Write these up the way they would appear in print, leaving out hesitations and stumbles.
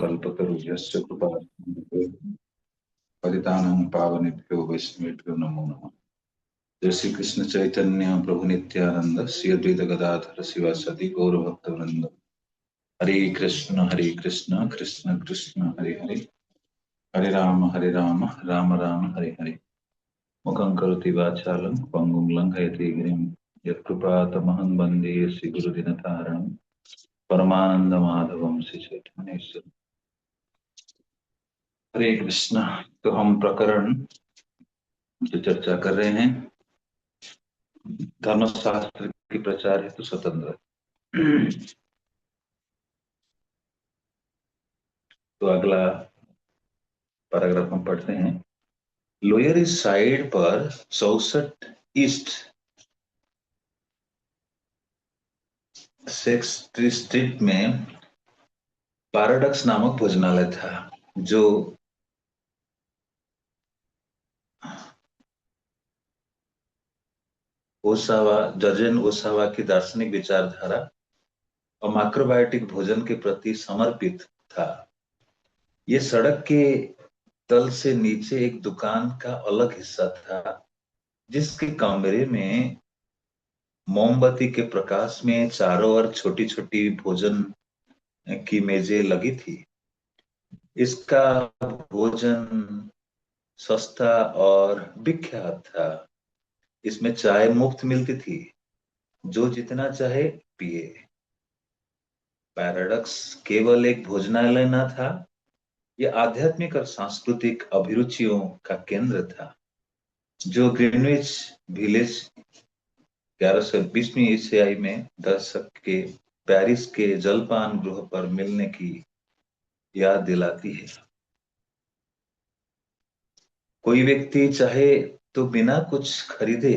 कल्पतरुर्यस्य कृपासिन्धुभ्यो पतितानां पावनेभ्यो वैष्णवेभ्यो नमो नमः। जय श्री कृष्ण चैतन्य प्रभु नित्यानंद श्री अद्वैत गदाधर शिवासदि गौर भक्तवृंद। हरे कृष्ण कृष्ण कृष्ण हरे हरे, हरे राम राम राम हरे हरे। मुखं करोति वाचालं पङ्गुं लङ्घयति गिरिं, यत्कृपातमहं वन्दे श्रीगुरुदिनतारणं परमानन्दमाधवं श्रीचैतन्येश्वरम्। हरे कृष्णा। तो हम प्रकरण जो चर्चा कर रहे हैं धर्मशास्त्र की प्रचार हेतु स्वतंत्र। तो अगला पैराग्राफ हम पढ़ते हैं। लोअर ईस्ट साइड पर 64 ईस्ट स्ट्रीट में पैराडॉक्स नामक भोजनालय था, जो ओसावा जर्जन ओसावा की दार्शनिक विचारधारा और माइक्रोबायोटिक भोजन के प्रति समर्पित था। ये सड़क के तल से नीचे एक दुकान का अलग हिस्सा था, जिसके कमरे में मोमबत्ती के प्रकाश में चारों ओर छोटी छोटी भोजन की मेजें लगी थी। इसका भोजन सस्ता और विख्यात था। इसमें चाय मुफ्त मिलती थी, जो जितना चाहे पिए। पैराडॉक्स केवल एक भोजनालय न था, यह आध्यात्मिक और सांस्कृतिक अभिरुचियों का केंद्र था, जो ग्रीनविच विलेज 1120वीं ईसाई में दशक के पेरिस के जलपान गृह पर मिलने की याद दिलाती है। कोई व्यक्ति चाहे तो बिना कुछ खरीदे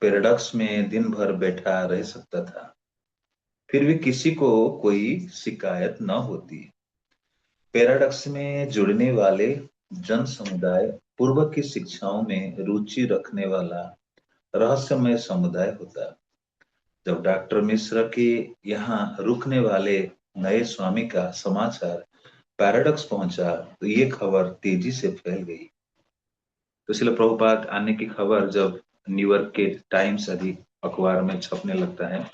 पैराडॉक्स में दिन भर बैठा रह सकता था, फिर भी किसी को कोई शिकायत न होती। पैराडॉक्स में जुड़ने वाले जन समुदाय पूर्व की शिक्षाओं में रुचि रखने वाला रहस्यमय समुदाय होता। जब डॉक्टर मिश्र के यहाँ रुकने वाले नए स्वामी का समाचार पैराडॉक्स पहुंचा, तो ये खबर तेजी से फैल गई। तो इसलिए प्रभुपाद आने की खबर जब न्यूयॉर्क के टाइम्स आदि अखबार में छपने लगता है,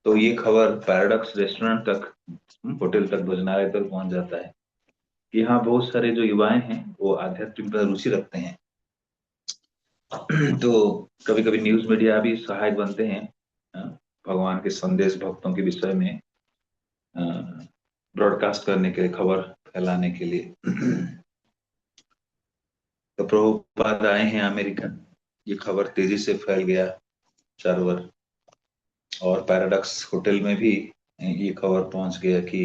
तो ये खबर पैराडॉक्स रेस्टोरेंट तक, होटल तक, भोजनालय तक पहुंच जाता है कि यहाँ बहुत सारे जो युवाएं हैं वो आध्यात्मिक पर रुचि रखते हैं। तो कभी कभी न्यूज मीडिया भी सहायक बनते हैं भगवान के संदेश भक्तों के विषय में ब्रॉडकास्ट करने के लिए, खबर फैलाने के लिए। तो प्रभुपाद आए हैं अमेरिका, ये खबर तेजी से फैल गया चारों ओर, और पैराडॉक्स होटल में भी ये खबर पहुंच गया कि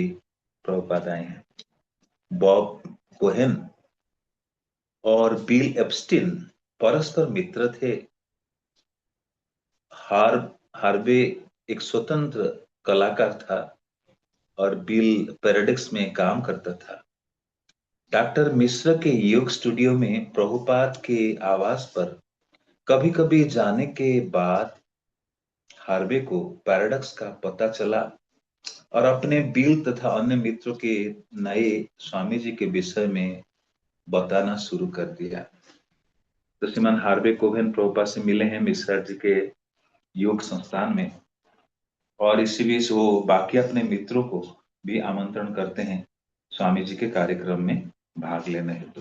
प्रभुपाद आए हैं। बॉब कोहेन और बिल एप्स्टीन परस्पर मित्र थे। हार्वे एक स्वतंत्र कलाकार था और बिल पैराडॉक्स में काम करता था। डॉक्टर मिश्र के योग स्टूडियो में प्रभुपाद के आवास पर कभी कभी जाने के बाद हार्वे को पैराडॉक्स का पता चला और अपने बिल तथा अन्य मित्रों के नए स्वामी जी के विषय में बताना शुरू कर दिया। तो श्रीमान हार्वे कोहेन प्रभुपाद से मिले हैं मिश्रा जी के योग संस्थान में, और इसी बीच वो बाकी अपने मित्रों को भी आमंत्रण करते हैं स्वामी जी के कार्यक्रम में भाग लेने हेतु।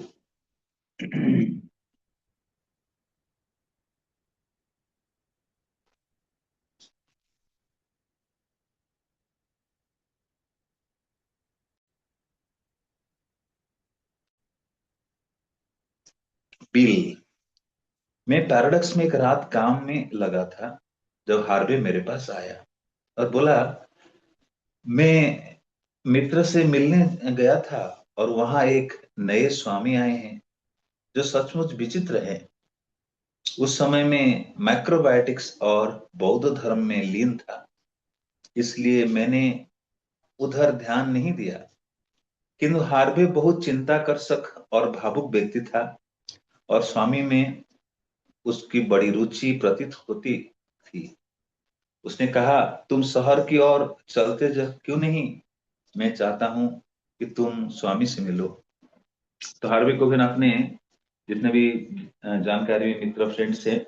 बिल, मैं पैराडॉक्स में एक रात काम में लगा था जब हार्वे मेरे पास आया और बोला, मैं मित्र से मिलने गया था और वहां एक नए स्वामी आए हैं जो सचमुच विचित्र है। उस समय में माइक्रोबायोटिक्स और बौद्ध धर्म में लीन था, इसलिए मैंने उधर ध्यान नहीं दिया। किंतु हार्वे बहुत चिंताकर्षक और भावुक व्यक्ति था और स्वामी में उसकी बड़ी रुचि प्रतीत होती थी। उसने कहा, तुम शहर की ओर चलते क्यों नहीं? मैं चाहता हूं कि तुम स्वामी से मिलो। तो हार्विक कोहेन ने जितने भी जानकारी में मित्र फ्रेंड्स है,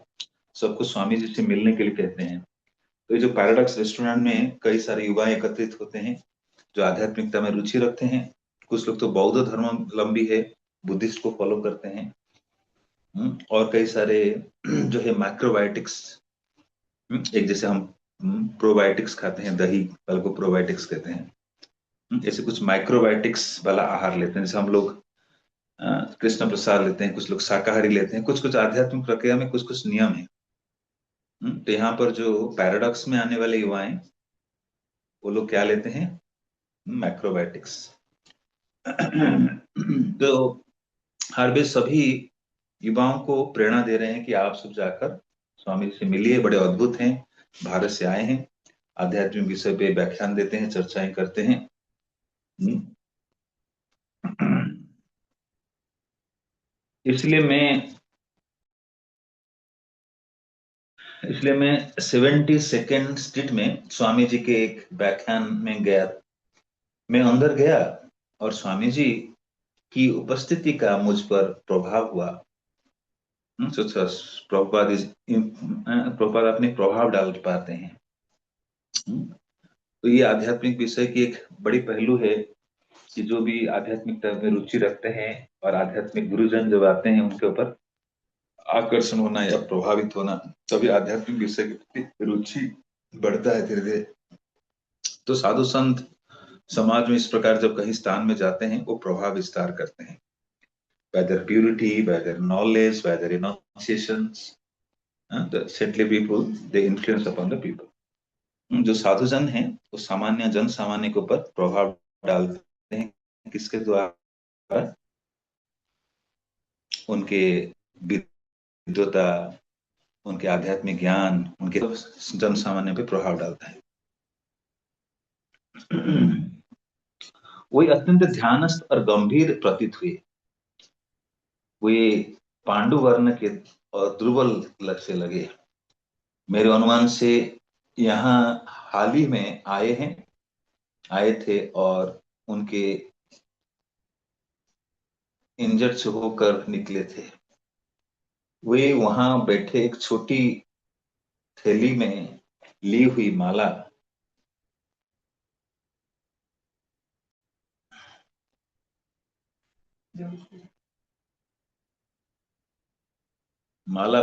सबको स्वामी जी से मिलने के लिए कहते हैं। तो ये जो पैराडॉक्स रेस्टोरेंट में कई सारे युवा एकत्रित होते हैं जो आध्यात्मिकता में रुचि रखते हैं। कुछ लोग तो बौद्ध धर्मावलंबी है, बुद्धिस्ट को फॉलो करते हैं। और कई सारे जो है माइक्रोबायोटिक्स, एक जैसे हम प्रोबायोटिक्स खाते हैं, दही वाले को प्रोबायोटिक्स कहते हैं। ऐसे कुछ माइक्रोबायोटिक्स वाला आहार लेते हैं, जैसे हम लोग कृष्ण प्रसाद लेते हैं, कुछ लोग शाकाहारी लेते हैं। कुछ कुछ आध्यात्मिक प्रक्रिया में कुछ कुछ नियम है। तो यहाँ पर जो पैराडॉक्स में आने वाले युवा हैं, वो लोग क्या लेते हैं? मैक्रोबायोटिक्स। तो हार्वेज सभी युवाओं को प्रेरणा दे रहे हैं कि आप सब जाकर स्वामी जी से मिलिए, बड़े अद्भुत हैं, भारत से आए हैं, आध्यात्मिक विषय पे व्याख्यान देते हैं, चर्चाएं करते हैं। इसलिए मैं इसलिए मैं 72nd स्ट्रीट में स्वामी जी के एक व्याख्यान में गया। मैं अंदर गया और स्वामी जी की उपस्थिति का मुझ पर प्रभाव हुआ। सोचा प्रभुपाद अपने प्रभाव डाल पाते हैं। तो ये आध्यात्मिक विषय की एक बड़ी पहलू है कि जो भी आध्यात्मिकता में रुचि रखते हैं और आध्यात्मिक गुरुजन जब आते हैं, उनके ऊपर आकर्षण होना या प्रभावित होना, तभी आध्यात्मिक विषय के प्रति रुचि बढ़ता है धीरे धीरे। तो साधु संत समाज में इस प्रकार जब कहीं स्थान में जाते हैं, वो प्रभाव विस्तार करते हैं। whether purity, whether knowledge, whether enunciations, the saintly people, they influence upon the people. जो साधुजन हैं वो सामान्य जन सामान्य के ऊपर प्रभाव डालते हैं। किसके द्वारा? उनके विद्वता, उनके आध्यात्मिक ज्ञान, उनके जन सामान्य पे प्रभाव डालता है। वही अत्यंत ध्यानस्थ और गंभीर प्रतीत हुए। वे पांडु वर्ण के और दुर्बल से लगे। मेरे अनुमान से यहाँ हाल ही में आए थे और उनके इंजर्ड से होकर निकले थे। वे वहां बैठे एक छोटी थैली में ली हुई माला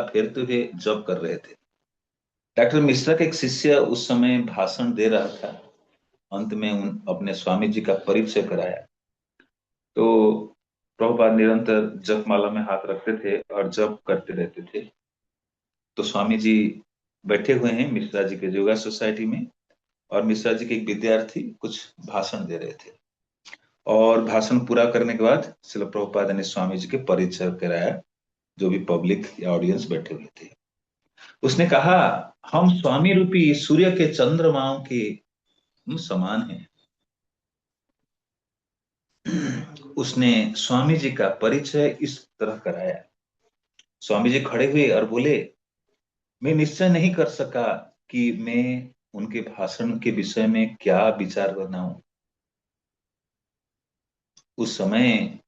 फेरते हुए जप कर रहे थे। डॉक्टर मिश्रा का एक शिष्य उस समय भाषण दे रहा था। अंत में अपने स्वामी जी का परिचय कराया। तो प्रभुपाद निरंतर जपमाला में हाथ रखते थे और जप करते रहते थे। तो स्वामी जी बैठे हुए हैं मिश्रा जी के योगा सोसाइटी में, और मिश्रा जी के एक विद्यार्थी कुछ भाषण दे रहे थे। और भाषण पूरा करने के बाद श्रील प्रभुपाद ने स्वामी जी के परिचय कराया, जो भी पब्लिक या ऑडियंस बैठे हुए थे। उसने कहा, हम स्वामी रूपी सूर्य के चंद्रमाओं के समान हैं। उसने स्वामी जी का परिचय इस तरह कराया। स्वामी जी खड़े हुए और बोले, मैं निश्चय नहीं कर सका कि मैं उनके भाषण के विषय में क्या विचार बनाऊं। उस समय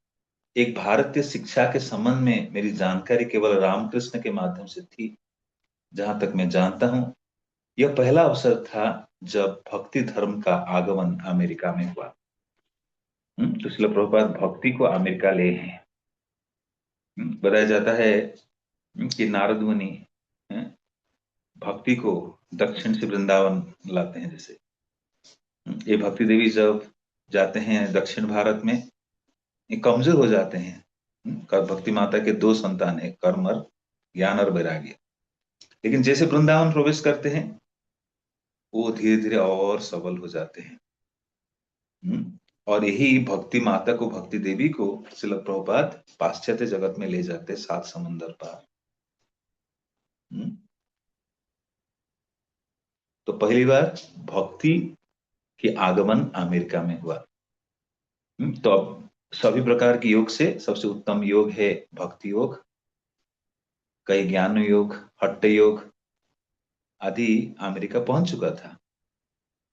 एक भारतीय शिक्षा के संबंध में मेरी जानकारी केवल रामकृष्ण के माध्यम से थी। जहां तक मैं जानता हूं, यह पहला अवसर था जब भक्ति धर्म का आगमन अमेरिका में हुआ। तो श्रील प्रभुपाद भक्ति को अमेरिका ले हैं। बताया जाता है कि नारद मुनि भक्ति को दक्षिण से वृंदावन लाते हैं। जैसे ये भक्ति देवी जब जाते हैं दक्षिण भारत में, ये कमजोर हो जाते हैं। भक्ति माता के दो संतान है, कर्म और ज्ञान और वैराग्य। लेकिन जैसे वृंदावन प्रवेश करते हैं, वो धीरे धीरे और सबल हो जाते हैं। और यही भक्ति माता को, भक्ति देवी को श्रील प्रभुपाद पाश्चात्य जगत में ले जाते, 7 समुंदर पार। तो पहली बार भक्ति के आगमन अमेरिका में हुआ। तो अब सभी प्रकार के योग से सबसे उत्तम योग है भक्ति योग। कई ज्ञान योग, हट्ट योग आदि अमेरिका पहुंच चुका था।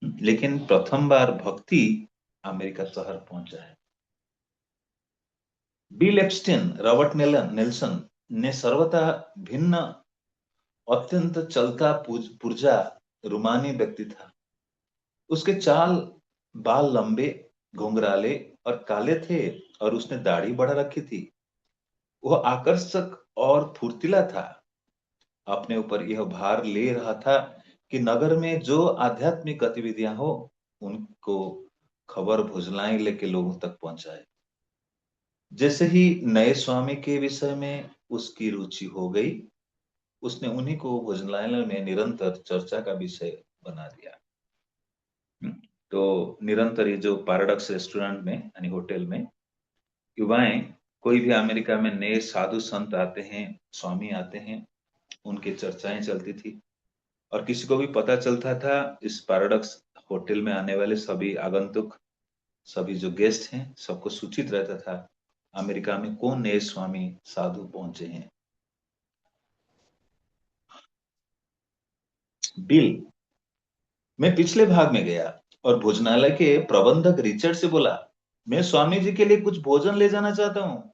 लेकिन प्रथम बार भक्ति अमेरिका शहर पहुंचा है। बिल एप्स्टीन, रॉबर्ट नेल्सन ने सर्वथा भिन्न, अत्यंत चलता पुर्जा रूमानी व्यक्ति था। उसके चाल बाल लंबे, घुंघराले और काले थे, और उसने दाढ़ी बढ़ा रखी थी। वह आकर्षक और फुर्तीला था। अपने ऊपर यह भार ले रहा था कि नगर में जो आध्यात्मिक गतिविधियां हो, उनको खबर भुजलाएं लेके लोगों तक पहुंचाए। जैसे ही नए स्वामी के विषय में उसकी रुचि हो गई, उसने उन्हीं को भोजनालय में निरंतर चर्चा का विषय बना दिया। हम्म, तो निरंतर ये जो पैराडॉक्स रेस्टोरेंट में यानी होटल में युवाएं, कोई भी अमेरिका में नए साधु संत आते हैं, स्वामी आते हैं, उनकी चर्चाएं चलती थी। और किसी को भी पता चलता था, इस पैराडॉक्स होटल में आने वाले सभी आगंतुक, सभी जो गेस्ट हैं, सबको सूचित रहता था अमेरिका में कौन नए स्वामी साधु पहुंचे हैं। बिल, मैं पिछले भाग में गया और भोजनालय के प्रबंधक रिचर्ड से बोला, मैं स्वामी जी के लिए कुछ भोजन ले जाना चाहता हूँ,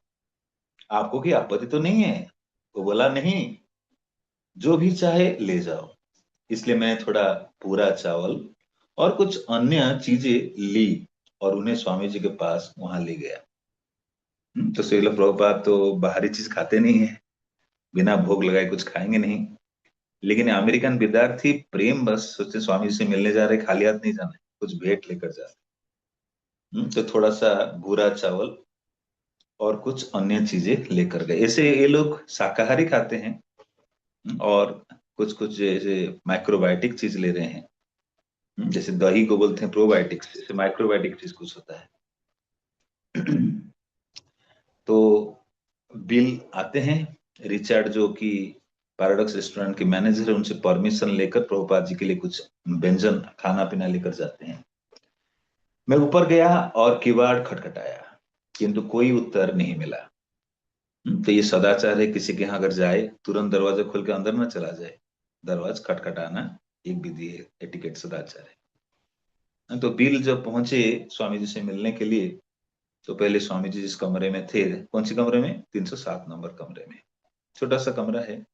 आपको कोई आपत्ति तो नहीं है? वो बोला, नहीं, जो भी चाहे ले जाओ। इसलिए मैंने थोड़ा पूरा चावल और कुछ अन्य चीजें ली और उन्हें स्वामी जी के पास वहां ले गया। तो श्रील प्रभुपाद तो बाहरी चीज खाते नहीं है, बिना भोग लगाए कुछ खाएंगे नहीं। लेकिन अमेरिकन विद्यार्थी प्रेम बस सोचते स्वामी जी से मिलने जा रहे, खाली हाथ नहीं जाना है, कुछ भेंट लेकर जा रहे। तो थोड़ा सा भूरा चावल और कुछ अन्य चीजें लेकर गए। ऐसे ये लोग शाकाहारी खाते हैं। और कुछ कुछ जैसे माइक्रोबायोटिक चीज ले रहे हैं। जैसे दही को बोलते हैं प्रोबायोटिक्स, जैसे माइक्रोबायोटिक चीज कुछ होता है। तो बिल आते हैं, रिचर्ड जो कि पैराडॉक्स रेस्टोरेंट के मैनेजर है, उनसे परमिशन लेकर प्रभुपाद जी के लिए कुछ व्यंजन खाना पीना लेकर जाते हैं। मैं ऊपर गया और किवाड़ खटखटाया, किंतु कोई उत्तर नहीं मिला। तो ये सदाचार है, किसी के यहाँ अगर जाए तुरंत दरवाजा खोल के अंदर ना चला जाए, दरवाजा खटखटाना एक विधि है, एटिकेट सदाचार है। तो बिल जब पहुंचे स्वामी जी से मिलने के लिए, तो पहले स्वामी जी जिस कमरे में थे, कौन सी कमरे में, 307 नंबर कमरे में, छोटा सा कमरा है।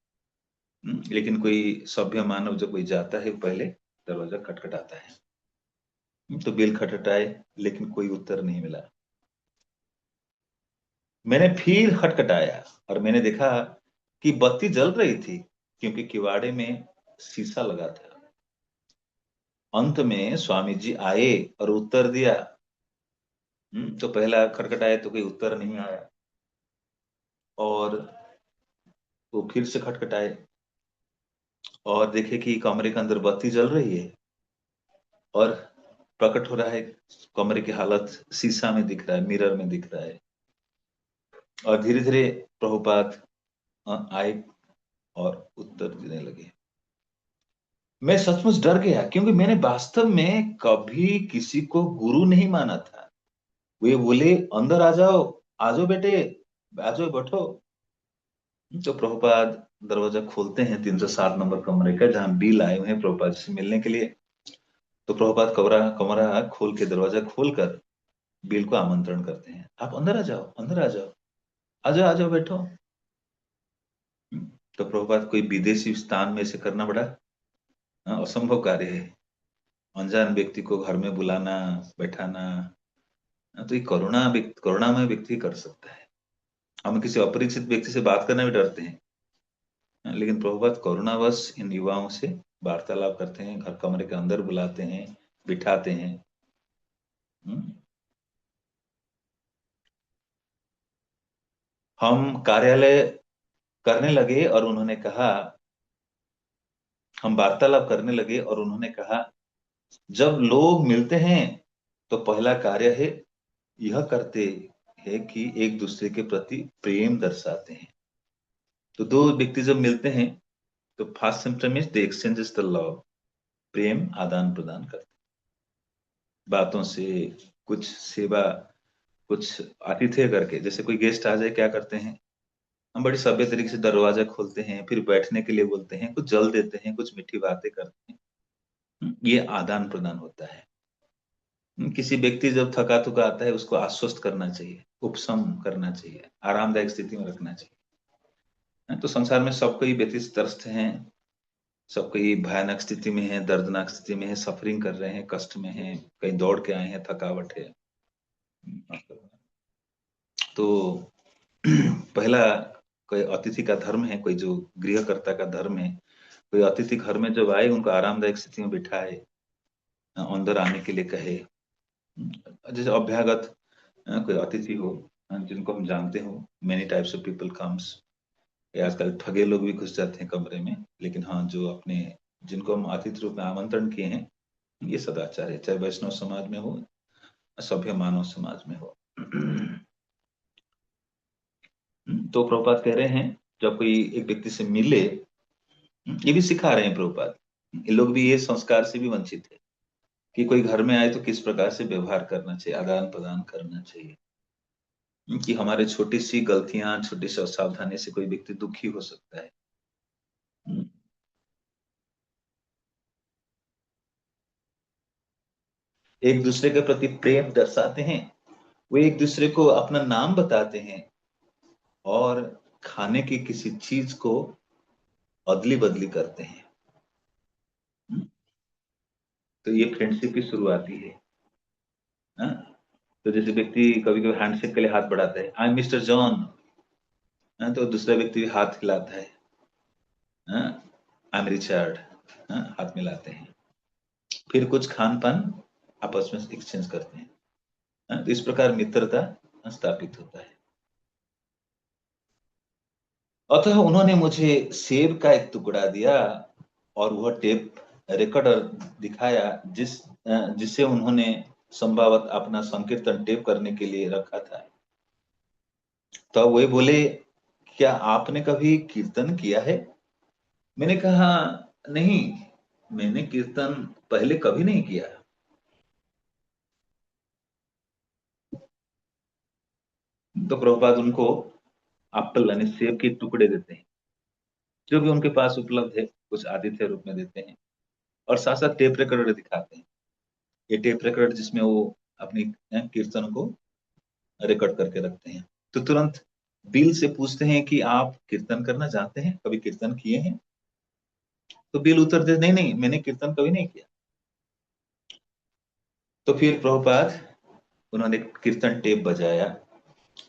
लेकिन कोई सभ्य मानव जब कोई जाता है पहले दरवाजा खटखटाता है। तो बिल खटखटाए, लेकिन कोई उत्तर नहीं मिला। मैंने फिर खटखटाया और मैंने देखा कि बत्ती जल रही थी, क्योंकि किवाड़े में शीशा लगा था। अंत में स्वामी जी आए और उत्तर दिया। तो पहला खटखटाया तो कोई उत्तर नहीं आया, और वो फिर से खटखटाए और देखे कि कमरे के अंदर बत्ती जल रही है, और प्रकट हो रहा है कमरे की हालत शीशा में दिख रहा है, मिरर में दिख रहा है। और धीरे धीरे प्रभुपाद आए और उत्तर देने लगे। मैं सचमुच डर गया, क्योंकि मैंने वास्तव में कभी किसी को गुरु नहीं माना था। वे बोले, अंदर आ जाओ बेटे, आ जाओ बैठो। तो प्रभुपाद दरवाजा खोलते हैं 307 नंबर कमरे का, जहां बिल आए हुए हैं प्रभुपाद से मिलने के लिए। तो प्रभुपाद कमरा कमरा खोल के, दरवाजा खोलकर बिल को आमंत्रण करते हैं, आप अंदर आ जाओ, अंदर आ जाओ, आ जाओ, आ जाओ बैठो। तो प्रभुपाद कोई विदेशी स्थान में से करना बड़ा असंभव कार्य है, अनजान व्यक्ति को घर में बुलाना, बैठाना। तो ये करुणामय व्यक्ति कर सकता है। हम किसी अपरिचित व्यक्ति से बात करने में डरते हैं, लेकिन प्रभुपाद करुणावश इन युवाओं से वार्तालाप करते हैं, घर कमरे के अंदर बुलाते हैं, बिठाते हैं। हम्म। हम कार्यालय करने लगे और उन्होंने कहा हम वार्तालाप करने लगे और उन्होंने कहा, जब लोग मिलते हैं तो पहला कार्य है, यह करते हैं कि एक दूसरे के प्रति प्रेम दर्शाते हैं। तो दो व्यक्ति जब मिलते हैं, तो first symptom is the exchange is the love, प्रेम आदान प्रदान करते हैं। बातों से, कुछ सेवा, कुछ आतिथ्य करके। जैसे कोई गेस्ट आ जाए, क्या करते हैं, हम बड़ी सभ्य तरीके से दरवाजा खोलते हैं, फिर बैठने के लिए बोलते हैं, कुछ जल देते हैं, कुछ मीठी बातें करते हैं। ये आदान प्रदान होता है। किसी व्यक्ति जब थका थका आता है उसको आश्वस्त करना चाहिए, उपशम करना चाहिए, आरामदायक स्थिति में रखना चाहिए। तो संसार में सब कोई व्यतीत त्रस्त हैं, सब कोई भयानक स्थिति में है, दर्दनाक स्थिति में है, सफरिंग कर रहे हैं, कष्ट में है, कहीं दौड़ के आए हैं, थकावट है। तो पहला कोई अतिथि का धर्म है, कोई जो गृहकर्ता का धर्म है, कोई अतिथि घर में जब आए उनको आरामदायक स्थिति में बिठाए, अंदर आने के लिए कहे। जैसे अभ्यागत कोई अतिथि हो, जिनको हम जानते हो, many types of people comes, या आजकल ठगे लोग भी घुस जाते हैं कमरे में, लेकिन हाँ, जो अपने जिनको हम अतिथि रूप में आमंत्रण किए हैं, ये सदाचार है, चाहे वैष्णव समाज में हो, सभ्य मानव समाज में हो। तो प्रभुपाद कह रहे हैं, जब कोई एक व्यक्ति से मिले, ये भी सिखा रहे हैं प्रभुपाद, ये लोग भी ये संस्कार से भी वंचित है कि कोई घर में आए तो किस प्रकार से व्यवहार करना चाहिए, आदान प्रदान करना चाहिए, कि हमारे छोटी सी गलतियां, छोटी सी असावधानी से कोई व्यक्ति दुखी हो सकता है। एक दूसरे के प्रति प्रेम दर्शाते हैं, वो एक दूसरे को अपना नाम बताते हैं, और खाने की किसी चीज को अदली बदली करते हैं। तो ये फ्रेंडशिप की शुरुआती है। हाँ? तो जैसे व्यक्ति कभी कभी हैंडशेक के लिए हाथ बढ़ाता है, आई एम मिस्टर जॉन, तो दूसरा व्यक्ति भी हाथ हिलाता है, आई एम रिचर्ड, हाथ मिलाते हैं। फिर कुछ खान पान आपस में एक्सचेंज करते हैं। तो इस प्रकार मित्रता स्थापित होता है। अतः उन्होंने मुझे सेब का एक टुकड़ा दिया, और वह टेप रिकॉर्डर दिखाया, जिसे उन्होंने संभवत अपना संकीर्तन टेप करने के लिए रखा था। तो वे बोले, क्या आपने कभी कीर्तन किया है? मैंने कहा, नहीं, मैंने कीर्तन पहले कभी नहीं किया। तो प्रभुपाद उनको एप्पल यानी सेब के टुकड़े देते हैं, जो भी उनके पास उपलब्ध है, कुछ आतिथ्य रूप में देते हैं, और साथ साथ टेप रिकॉर्डर दिखाते हैं। ये टेप रिकॉर्डर जिसमें वो अपनी कीर्तन को रिकॉर्ड करके रखते हैं। तो तुरंत बिल से पूछते हैं कि आप कीर्तन करना जानते हैं, कभी कीर्तन किए हैं? तो बिल उत्तर दे, नहीं नहीं, मैंने कीर्तन कभी नहीं किया। तो फिर प्रभुपाद, उन्होंने कीर्तन टेप बजाया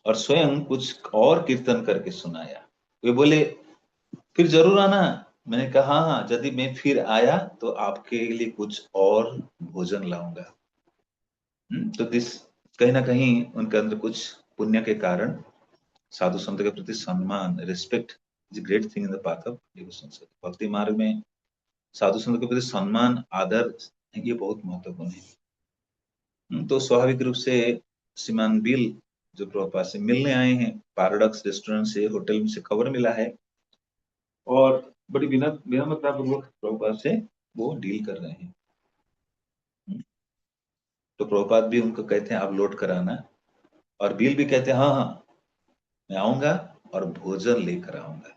और स्वयं कुछ और कीर्तन करके सुनाया। वे बोले, फिर जरूर आना। मैंने कहा, हाँ हाँ, यदि मैं फिर आया तो आपके लिए कुछ और भोजन लाऊंगा। तो दिस, कहीं ना कहीं उनके अंदर कुछ पुण्य के कारण साधु संत के प्रति सम्मान, respect is great thing in the path of devotion. भक्ति मार्ग में साधु संत के प्रति सम्मान, आदर, ये बहुत महत्वपूर्ण है। तो स्वाभाविक रूप से श्रीमान बिल जो प्रभुपाद से मिलने आए हैं, पैराडॉक्स रेस्टोरेंट से, होटल से खबर मिला है, और बड़ी विनम्रता पूर्वक प्रभुपाद से वो डील कर रहे हैं। तो प्रभुपाद भी उनको कहते हैं, आप लौट कर आना, और बिल भी कहते हैं, हाँ हाँ, मैं आऊंगा और भोजन लेकर आऊंगा।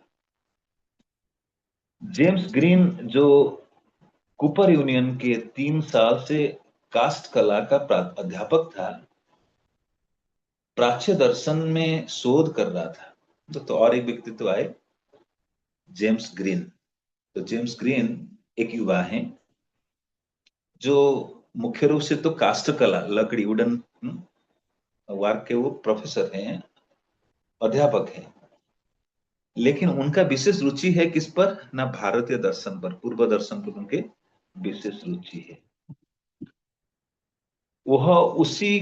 जेम्स ग्रीन, जो कूपर यूनियन के 3 साल से कास्ट कला का अध्यापक था, प्राच्य दर्शन में शोध कर रहा था। तो और एक व्यक्तित्व आए, जेम्स ग्रीन। तो जेम्स ग्रीन एक युवा हैं, जो मुख्य रूप से तो काष्ठ कला, लकड़ी, वुडन वर्क के वो प्रोफेसर हैं, अध्यापक हैं। लेकिन उनका विशेष रुचि है किस पर? ना भारतीय दर्शन पर, पूर्व दर्शन पर उनके विशेष रुचि है। वह उसी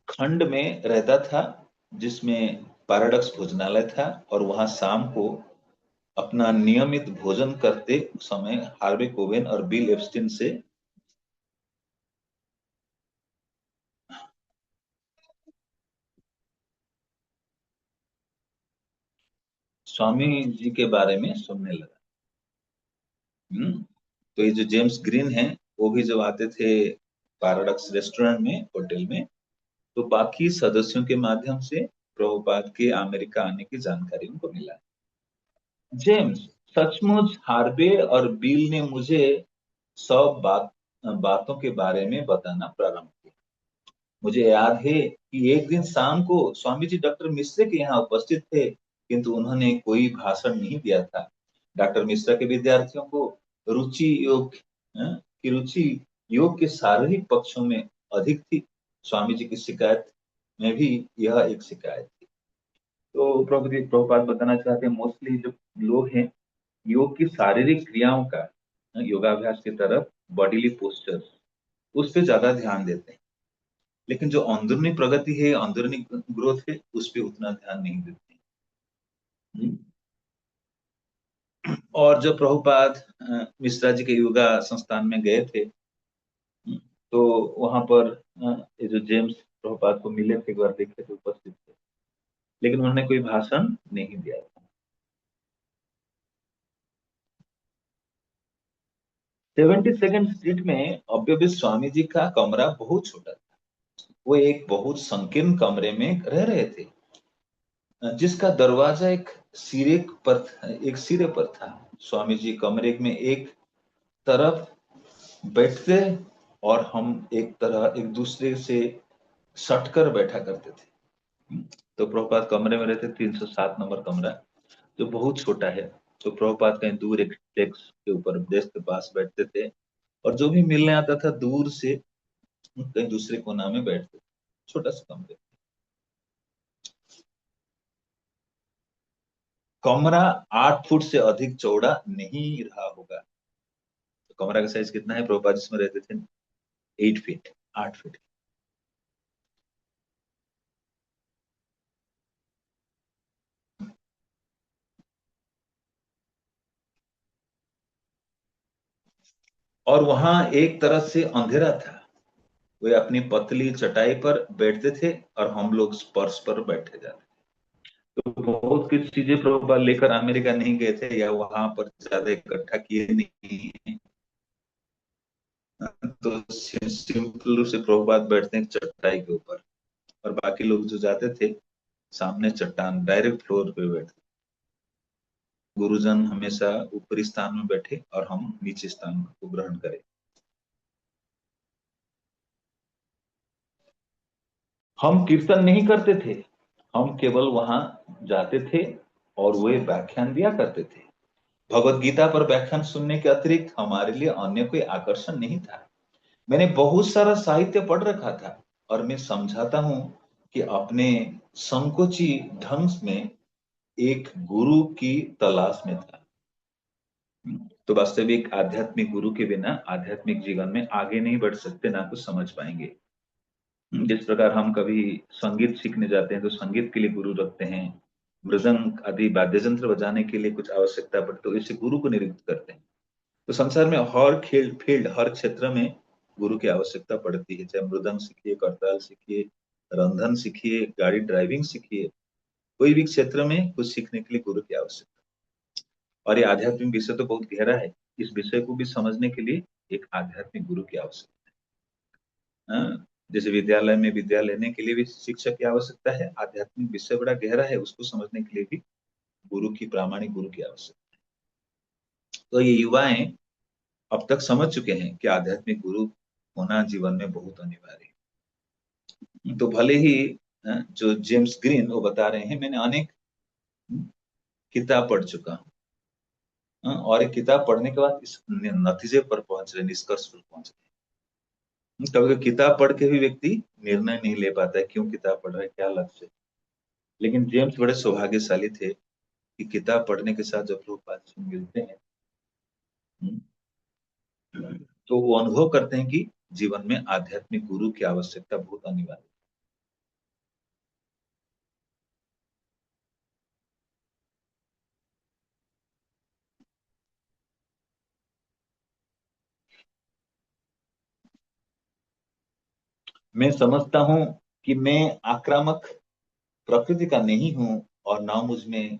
खंड में रहता था जिसमें पैराडॉक्स भोजनालय था, और वहां शाम को अपना नियमित भोजन करते समय हार्वे कोवेन और बिल एप्स्टीन से स्वामी जी के बारे में सुनने लगा। तो ये जो जेम्स ग्रीन है, वो भी जब आते थे पैराडॉक्स रेस्टोरेंट में, होटल में, तो बाकी सदस्यों के माध्यम से प्रभुपाद के अमेरिका आने की जानकारी उनको मिला। जेम्स, सचमुच हार्वे और बिल ने मुझे सब बातों के बारे में बताना प्रारंभ किया। मुझे याद है कि एक दिन शाम को स्वामी जी डॉक्टर मिश्र के यहाँ उपस्थित थे, किंतु उन्होंने कोई भाषण नहीं दिया था। डॉक्टर मिश्रा के विद्यार्थियों को रुचि योग की रुचि योग के शारीरिक पक्षों में अधिक थी। स्वामी जी की शिकायत में भी यह एक शिकायत थी। तो प्रभु जी प्रभुपाद बताना चाहते हैं, मोस्टली जो लोग हैं योग की शारीरिक क्रियाओं का, योगाभ्यास की तरफ, बॉडीली पोस्चर, उस पे ज्यादा ध्यान देते हैं, लेकिन जो अंदरूनी प्रगति है, अंदरूनी ग्रोथ है, उस पे उतना ध्यान नहीं देते हैं। और जब प्रभुपाद मिश्रा जी के योगा संस्थान में गए थे, तो वहां पर ये जो जेम्स प्रभुपाद को मिले थे, एक बार देखे थे, उपस्थित थे, लेकिन उन्होंने कोई भाषण नहीं दिया था। 72nd स्ट्रीट में अव्यवहित स्वामी जी का कमरा बहुत छोटा था। वो एक बहुत संकीर्ण कमरे में रह रहे थे, जिसका दरवाजा एक सिरे पर था। स्वामी जी कमरे में एक तरफ बैठते और हम एक तरह एक दूसरे से सटकर बैठा करते थे। तो प्रभुपाद कमरे में रहते, 307 नंबर कमरा, जो बहुत छोटा है। तो प्रभुपाद कहीं दूर एक डेस्क के ऊपर, डेस्क के पास बैठते थे, और जो भी मिलने आता था दूर से कहीं दूसरे कोना में बैठते थे, छोटा सा कमरे। कमरा 8 फुट से अधिक चौड़ा नहीं रहा होगा। तो कमरा का साइज कितना है? प्रभुपाद जिसमें रहते थे, 8 फीट, 8 फीट। और वहां एक तरह से अंधेरा था। वे अपनी पतली चटाई पर बैठते थे और हम लोग स्पर्श पर बैठे जाते। तो बहुत कुछ चीजें प्रभुपाद लेकर अमेरिका नहीं गए थे, या वहां पर ज्यादा इकट्ठा किए नहीं। तो सिंपल रूप से प्रभुपाद बैठते हैं चटाई के ऊपर, और बाकी लोग जो जाते थे सामने चट्टान, डायरेक्ट फ्लोर पे बैठते। गुरुजन हमेशा ऊपरी स्थान में बैठे और हम नीचे स्थान को ग्रहण करें। हम कीर्तन नहीं करते थे, हम केवल वहां जाते थे और वे व्याख्यान दिया करते थे। भगवत गीता पर व्याख्यान सुनने के अतिरिक्त हमारे लिए अन्य कोई आकर्षण नहीं था। मैंने बहुत सारा साहित्य पढ़ रखा था, और मैं समझाता हूँ कि अपने संकोची ढंग में एक गुरु की तलाश में था। तो वास्तविक आध्यात्मिक गुरु के बिना आध्यात्मिक जीवन में आगे नहीं बढ़ सकते, ना कुछ समझ पाएंगे। जिस प्रकार हम कभी संगीत सीखने जाते हैं तो संगीत के लिए गुरु रखते हैं, मृदंग आदि वाद्य यंत्र बजाने के लिए कुछ आवश्यकता पड़ती, तो इसे गुरु को नियुक्त करते हैं। तो संसार में हर खेल फील्ड, हर क्षेत्र में गुरु की आवश्यकता पड़ती है। चाहे मृदंग सीखिए, करताल सीखिए, रंधन सीखिए, गाड़ी ड्राइविंग सीखिए, कोई भी क्षेत्र में कुछ सीखने के लिए गुरु की आवश्यकता। और ये आध्यात्मिक विषय तो बहुत गहरा है, इस विषय को भी समझने के लिए एक आध्यात्मिक गुरु की आवश्यकता है। जैसे विद्यालय में विद्या लेने के लिए भी शिक्षक की आवश्यकता है, आध्यात्मिक विषय बड़ा गहरा है, उसको समझने के लिए भी गुरु की, प्रामाणिक गुरु की आवश्यकता है। तो ये युवाएं अब तक समझ चुके हैं कि आध्यात्मिक गुरु होना जीवन में बहुत अनिवार्य है। तो भले ही जो जेम्स ग्रीन वो बता रहे हैं, मैंने अनेक किताब पढ़ चुका हूँ, और एक किताब पढ़ने के बाद इस नतीजे पर पहुंच रहे, निष्कर्ष पर पहुंच रहे। कभी कभी किताब पढ़ के भी व्यक्ति निर्णय नहीं ले पाता है, क्यों किताब पढ़ रहा है, क्या लक्ष्य है। लेकिन जेम्स बड़े सौभाग्यशाली थे कि किताब पढ़ने के साथ जब लोग बात से मिलते हैं, तो वो अनुभव करते हैं कि जीवन में आध्यात्मिक गुरु की आवश्यकता बहुत अनिवार्य है। मैं समझता हूँ कि मैं आक्रामक प्रकृति का नहीं हूँ, और ना मुझ में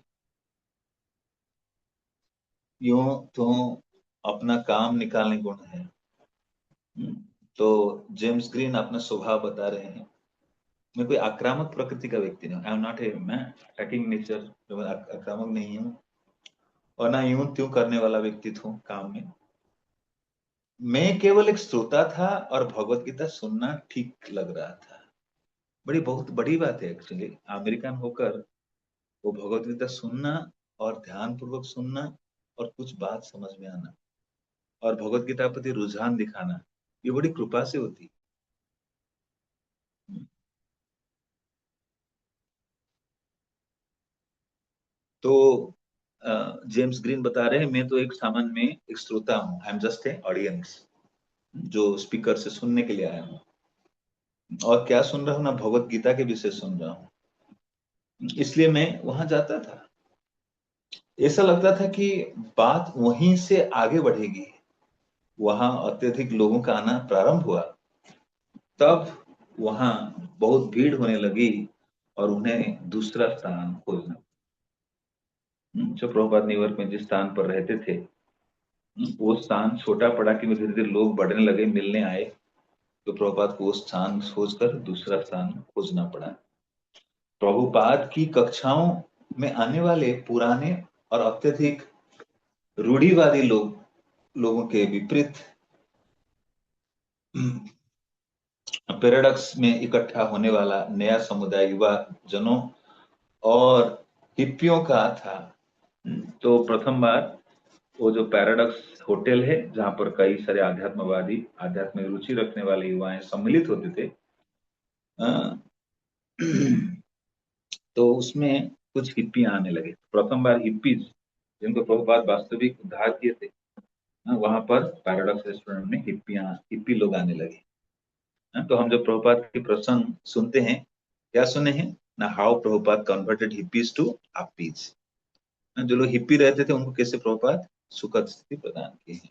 यूं तो अपना काम निकालने गुण है। तो जेम्स ग्रीन अपना स्वभाव बता रहे हैं, मैं कोई आक्रामक प्रकृति का व्यक्ति नहीं हूँ। आई एम नॉट ए, मैं अटैकिंग नेचर, मैं आक्रामक नहीं हूँ, और ना यूं त्यों करने वाला व्यक्तित्व हूँ काम में। मैं केवल एक श्रोता था और भगवत गीता सुनना ठीक लग रहा था। बहुत बड़ी बात है एक्चुअली। अमेरिकन होकर वो भगवत गीता सुनना और ध्यान पूर्वक सुनना और कुछ बात समझ में आना और भगवत गीता के प्रति रुझान दिखाना, ये बड़ी कृपा से होती है। तो जेम्स ग्रीन बता रहे हैं, मैं तो एक सामान्य में एक श्रोता हूँ, I am just a audience, जो स्पीकर से सुनने के लिए आया हूँ। और क्या सुन रहा हूँ ना, भगवत गीता के विषय सुन रहा हूँ। इसलिए मैं वहां जाता था। ऐसा लगता था कि बात वहीं से आगे बढ़ेगी। वहां अत्यधिक लोगों का आना प्रारंभ हुआ, तब वहां बहुत भीड़ होने लगी और उन्हें दूसरा स्थान खोजना। जो प्रभुपाद न्यूयॉर्क में जिस स्थान पर रहते थे, वो स्थान छोटा पड़ा कि धीरे धीरे लोग बढ़ने लगे, मिलने आए। तो प्रभुपाद को वो स्थान खोजकर दूसरा स्थान खोजना पड़ा। प्रभुपाद की कक्षाओं में आने वाले पुराने और अत्यधिक रूढ़िवादी लोगों के विपरीत पैराडॉक्स में इकट्ठा होने वाला नया समुदाय युवा जनों और हिप्पियों का था। तो प्रथम बार वो जो पैराडॉक्स होटल है, जहां पर कई सारे आध्यात्मवादी, आध्यात्म में रुचि रखने वाले युवाएं सम्मिलित होते थे, तो उसमें कुछ हिप्पी आने लगे। प्रथम बार हिप्पीज, जिनको प्रभुपाद वास्तविक उद्धार किए थे, वहां पर पैराडॉक्स रेस्टोरेंट में हिप्पी लोग आने लगे। तो हम जो प्रभुपाद के प्रसंग सुनते हैं, क्या सुने हैं ना, how Prabhupada converted hippies to happies. जो लोग हिप्पी रहते थे उनको कैसे प्रभुपाद सुखद स्थिति प्रदान की है।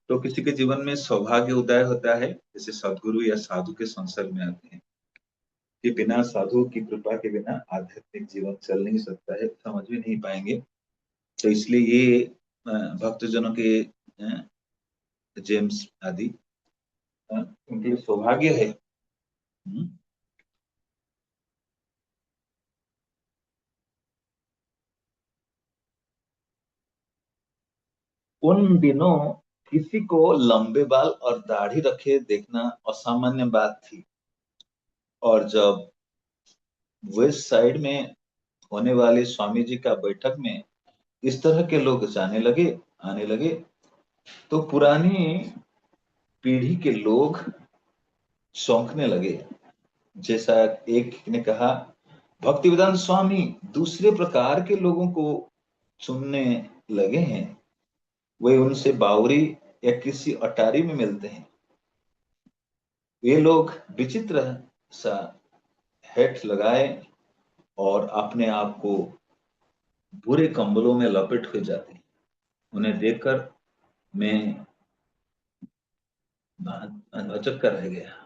तो किसी के जीवन में सौभाग्य उदय होता है, जैसे सदगुरु या साधु के संसर्ग में आते हैं, कि बिना साधु की कृपा के बिना आध्यात्मिक जीवन चल नहीं सकता है, समझ भी नहीं पाएंगे। तो इसलिए ये भक्तजनों के जेम्स आदि उनके लिए सौभाग्य है। हम्म, उन दिनों किसी को लंबे बाल और दाढ़ी रखे देखना असामान्य बात थी। और जब वेस्ट साइड में होने वाली स्वामी जी का बैठक में इस तरह के लोग जाने लगे, आने लगे, तो पुरानी पीढ़ी के लोग चौंकने लगे। जैसा एक ने कहा, भक्तिवेदांत स्वामी दूसरे प्रकार के लोगों को चुनने लगे हैं, वे उनसे बावरी या किसी अटारी में मिलते हैं। ये लोग विचित्र सा हेट लगाए और अपने आप को बुरे कंबलों में लपेट हुए जाते हैं। उन्हें देखकर मैं अचक्का रह गया।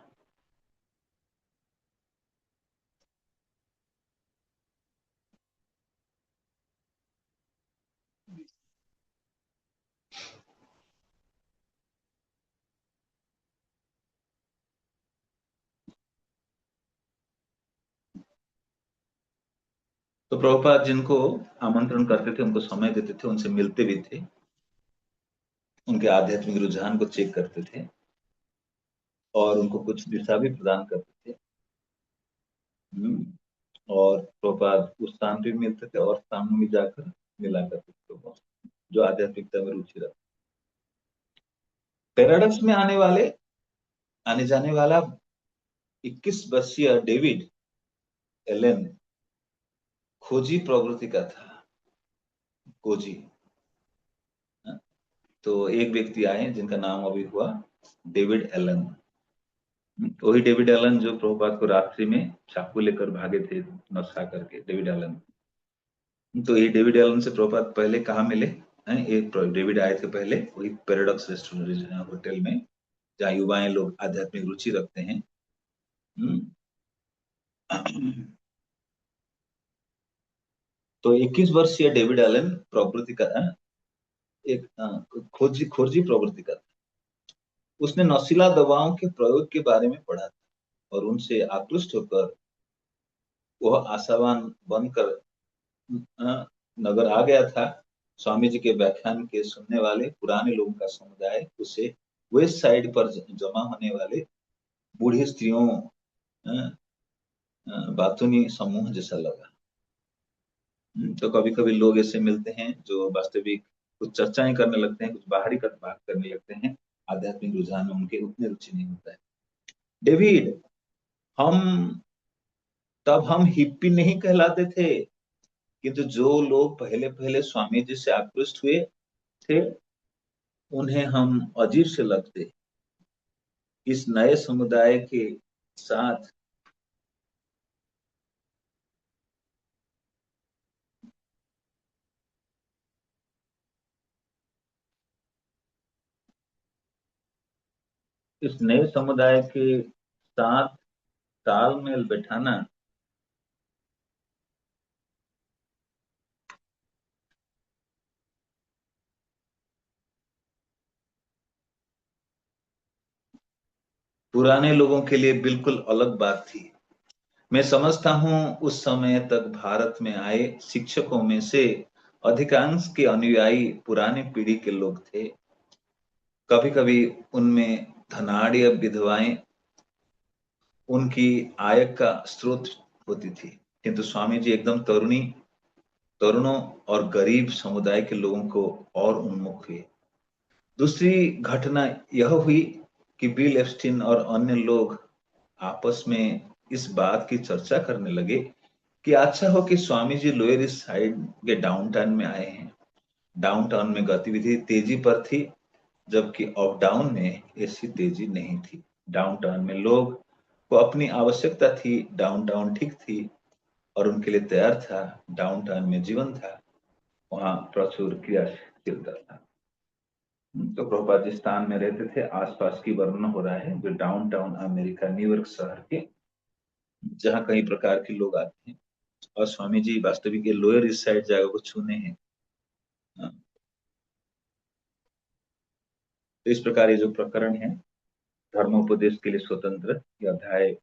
तो प्रभुपाद जिनको आमंत्रण करते थे, उनको समय देते थे, उनसे मिलते भी थे, उनके आध्यात्मिक रुझान को चेक करते थे और उनको कुछ दिशा भी प्रदान करते थे। हम्म, और प्रभुपाद उस स्थान पे भी मिलते थे और सामने भी जाकर मिला करते थे लोगों से, जो आध्यात्मिकता में रुचि रखते। पैराडॉक्स में आने जाने वाला 21 वर्षीय डेविड एलन खोजी प्रवृत्ति का था। खोजी। तो एक व्यक्ति आए जिनका नाम अभी हुआ डेविड एलन। वही डेविड एलन जो प्रभुपाद को रात्रि में चाकू लेकर भागे थे, नशा करके, डेविड एलन। तो ये डेविड एलन से प्रभुपाद पहले कहाँ मिले हैं, एक डेविड आए थे पहले वही पैराडॉक्स रेस्टोरेंट होटल में, जहाँ युवाएं लोग आध्यात्मिक रुचि रखते हैं। हम्म। तो 21 वर्षीय डेविड एलन प्रवृत्ति का एक खोजी खोजी प्रवृत्ति का। उसने नशीला दवाओं के प्रयोग के बारे में पढ़ा था और उनसे आकृष्ट होकर वह आशावान बनकर नगर आ गया था। स्वामी जी के व्याख्यान के सुनने वाले पुराने लोगों का समुदाय उसे वेस्ट साइड पर जमा होने वाले बूढ़ी स्त्रियों बातूनी समूह जैसा लगा। तो कभी कभी लोग ऐसे मिलते हैं जो वास्तविक कुछ चर्चाएं करने लगते हैं, कुछ बाहरी बात करने लगते हैं। आध्यात्मिक रुझान में उनके उतने रुचि नहीं होता है। डेविड, हम हम हिप्पी नहीं कहलाते थे, किंतु जो लोग पहले पहले स्वामी जी से आकृष्ट हुए थे, उन्हें हम अजीब से लगते। इस नए समुदाय के साथ इस नए समुदाय के साथ तालमेल बैठाना पुराने लोगों के लिए बिल्कुल अलग बात थी। मैं समझता हूँ उस समय तक भारत में आए शिक्षकों में से अधिकांश के अनुयायी पुरानी पीढ़ी के लोग थे। कभी कभी उनमें धनाढ़ विधवाएं उनकी आय का स्रोत होती थी, किंतु स्वामी जी एकदम तरुणों और गरीब समुदाय के लोगों को और उन्मुख हुए। दूसरी घटना यह हुई कि बिल एप्स्टीन और अन्य लोग आपस में इस बात की चर्चा करने लगे कि अच्छा हो कि Swami ji lower east side के डाउनटाउन में आए हैं। डाउनटाउन में गतिविधि तेजी पर थी, जबकि अपडाउन में ऐसी तेजी नहीं थी। डाउनटाउन में लोग को अपनी आवश्यकता थी, डाउनटाउन ठीक थी और उनके लिए तैयार था। डाउनटाउन में जीवन था, वहां प्रचुर क्रियाशीलता था। तो प्रभुपाद में रहते थे। आसपास की वर्णन हो रहा है जो डाउनटाउन अमेरिका न्यूयॉर्क शहर के, जहाँ कई प्रकार के लोग आते हैं। और स्वामी जी वास्तविक ये लोअर ईस्ट साइड जगह को छूने हैं। तो इस प्रकार ये जो प्रकरण है धर्मोपदेश के लिए स्वतंत्र, यह अध्याय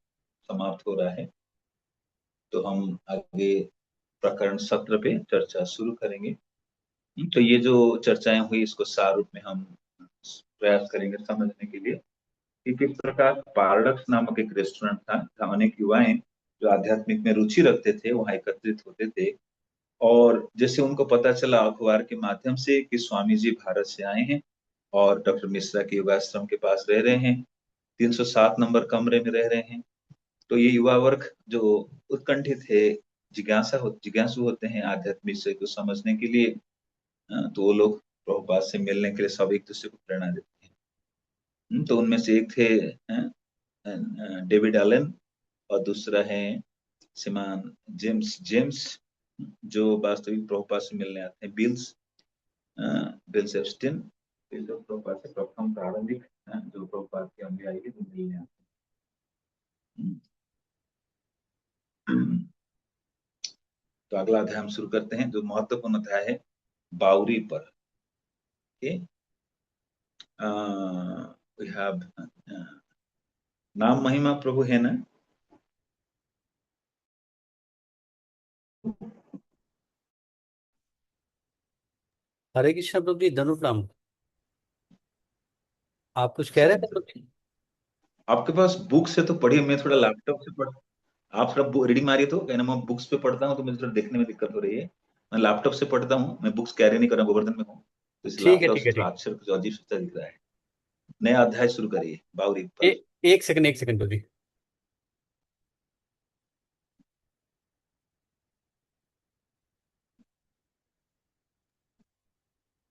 समाप्त हो रहा है। तो हम आगे प्रकरण 17 पे चर्चा शुरू करेंगे। तो ये जो चर्चाएं हुई इसको सार रूप में हम प्रयास करेंगे समझने के लिए कि किस प्रकार पारडक्स नामक एक रेस्टोरेंट था जहाँ अनेक युवाएं जो आध्यात्मिक में रुचि रखते थे वहां एकत्रित होते थे। और जैसे उनको पता चला अखबार के माध्यम से कि स्वामी जी भारत से आए हैं और डॉक्टर मिश्रा के योगाश्रम के पास रह रहे हैं, 307 नंबर कमरे में रह रहे हैं, तो ये युवा वर्ग जो उत्कंठित है, जिज्ञासु होते हैं आध्यात्मिक विषय को समझने के लिए, तो वो लोग प्रभुपाद से मिलने के लिए सब एक दूसरे को प्रेरणा देते हैं। तो उनमें से एक थे डेविड एलन और दूसरा है श्रीमान जेम्स जेम्स, जो वास्तविक प्रभुपाद से मिलने आते हैं। बिल्स एप्स्टीन जो प्रभुपाद से प्रथम प्रारंभिक जो प्रभुपाद के अनुयायी है वो मिलने आते हैं। तो अगला अध्याय हम शुरू करते हैं जो महत्वपूर्ण अध्याय है बावरी पर। वी हैव नाम महिमा प्रभु है ना। हरे कृष्ण प्रभु जी, धनुष राम। आप कुछ कह रहे थे प्रभु जी? आपके पास बुक्स है तो पढ़िए, मैं थोड़ा लैपटॉप से पढ़। आप थोड़ा रीडिंग मारिए तो कहना, मैं बुक्स पे पढ़ता हूँ तो मुझे थोड़ा देखने में दिक्कत हो रही है। मैं लैपटॉप से पढ़ता हूँ, मैं बुक्स कैरी नहीं कर रहा, गोवर्धन में हूँ, तो इस ठीक है, लैपटॉप ठीक से है, थोड़ा ठीक। अक्षर कुछ अजीब सा दिख रहा है। नया अध्याय शुरू करिए बावरी पर। एक सेकंड, एक सेकंड प्रभु जी।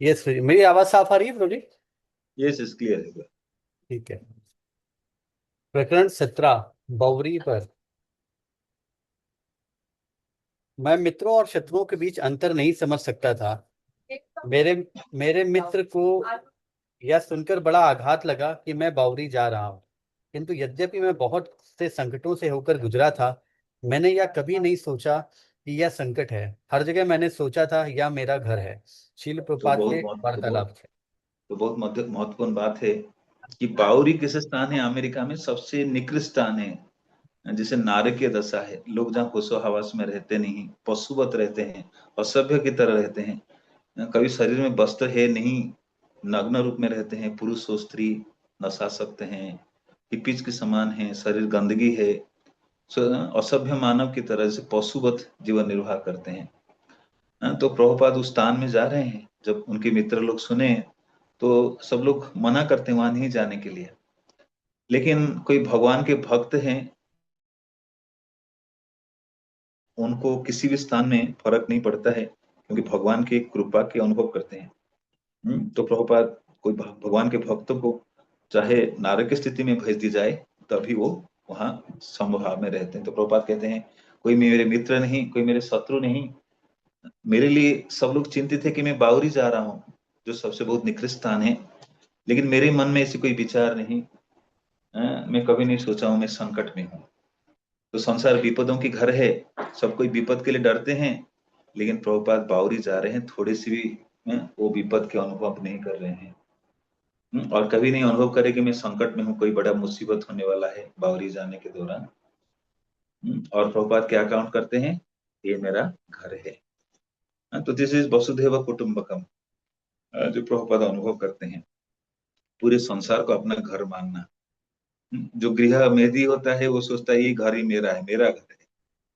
यस प्रभु जी, मेरी आवाज साफ आ रही है प्रभु जी? यस इज क्लियर है। ठीक है। प्रकरण 17, बवरी पर। मैं मित्रों और शत्रुओं के बीच अंतर नहीं समझ सकता था। मेरे मेरे मित्र को यह सुनकर बड़ा आघात लगा कि मैं बावरी जा रहा हूँ, किंतु यद्यपि मैं बहुत से संकटों से होकर गुजरा था, मैंने यह कभी नहीं सोचा कि यह संकट है। हर जगह मैंने सोचा था यह मेरा घर है। शील तो प्रपात बहुत के बहुत तो बहुत वार्तालाप थे। तो बहुत महत्वपूर्ण बात है कि बावरी किस स्थान है अमेरिका में, सबसे निकृष्ट स्थान है, जिसे नारकीय दशा है। लोग जहाँ होशो हवास में रहते नहीं, पशुवत रहते हैं, असभ्य की तरह रहते हैं, कभी शरीर में वस्त्र है नहीं, नग्न रूप में रहते हैं, पुरुष और स्त्री नशा सकते हैं, हिपीज के समान है, शरीर गंदगी है, असभ्य मानव की तरह से पशुवत जीवन निर्वाह करते हैं। तो प्रभुपाद उस स्थान में जा रहे हैं, जब उनके मित्र लोग सुने तो सब लोग मना करते हैं वहां नहीं जाने के लिए। लेकिन कोई भगवान के भक्त हैं, उनको किसी भी स्थान में फर्क नहीं पड़ता है, क्योंकि भगवान की कृपा के अनुभव करते हैं। तो प्रभुपाद कोई भगवान के भक्तों को चाहे नारक की स्थिति में भेज दी जाए, तभी वो वहां समभाव में रहते हैं। तो प्रभुपाद कहते हैं, कोई मेरे मित्र नहीं, कोई मेरे शत्रु नहीं, मेरे लिए सब लोग चिंतित है कि मैं बावरी जा रहा हूँ, जो सबसे बहुत निकृष्ट स्थान है, लेकिन मेरे मन में ऐसी कोई विचार नहीं। मैं कभी नहीं सोचा हूँ मैं संकट में हूँ। तो संसार विपदों की घर है, सब कोई विपद के लिए डरते हैं, लेकिन प्रभुपाद बावरी जा रहे हैं, थोड़ी सी भी वो विपद के अनुभव नहीं कर रहे हैं। और कभी नहीं अनुभव करे कि मैं संकट में हूँ, कोई बड़ा मुसीबत होने वाला है बावरी जाने के दौरान। और प्रभुपाद क्या काउंट करते हैं, ये मेरा घर है। तो दिस इज वसुधैव कुटुंबकम, जो प्रभुपाद अनुभव करते हैं, पूरे संसार को अपना घर मानना। जो गृह मेधी होता है वो सोचता है ये घर ही मेरा है, मेरा घर है।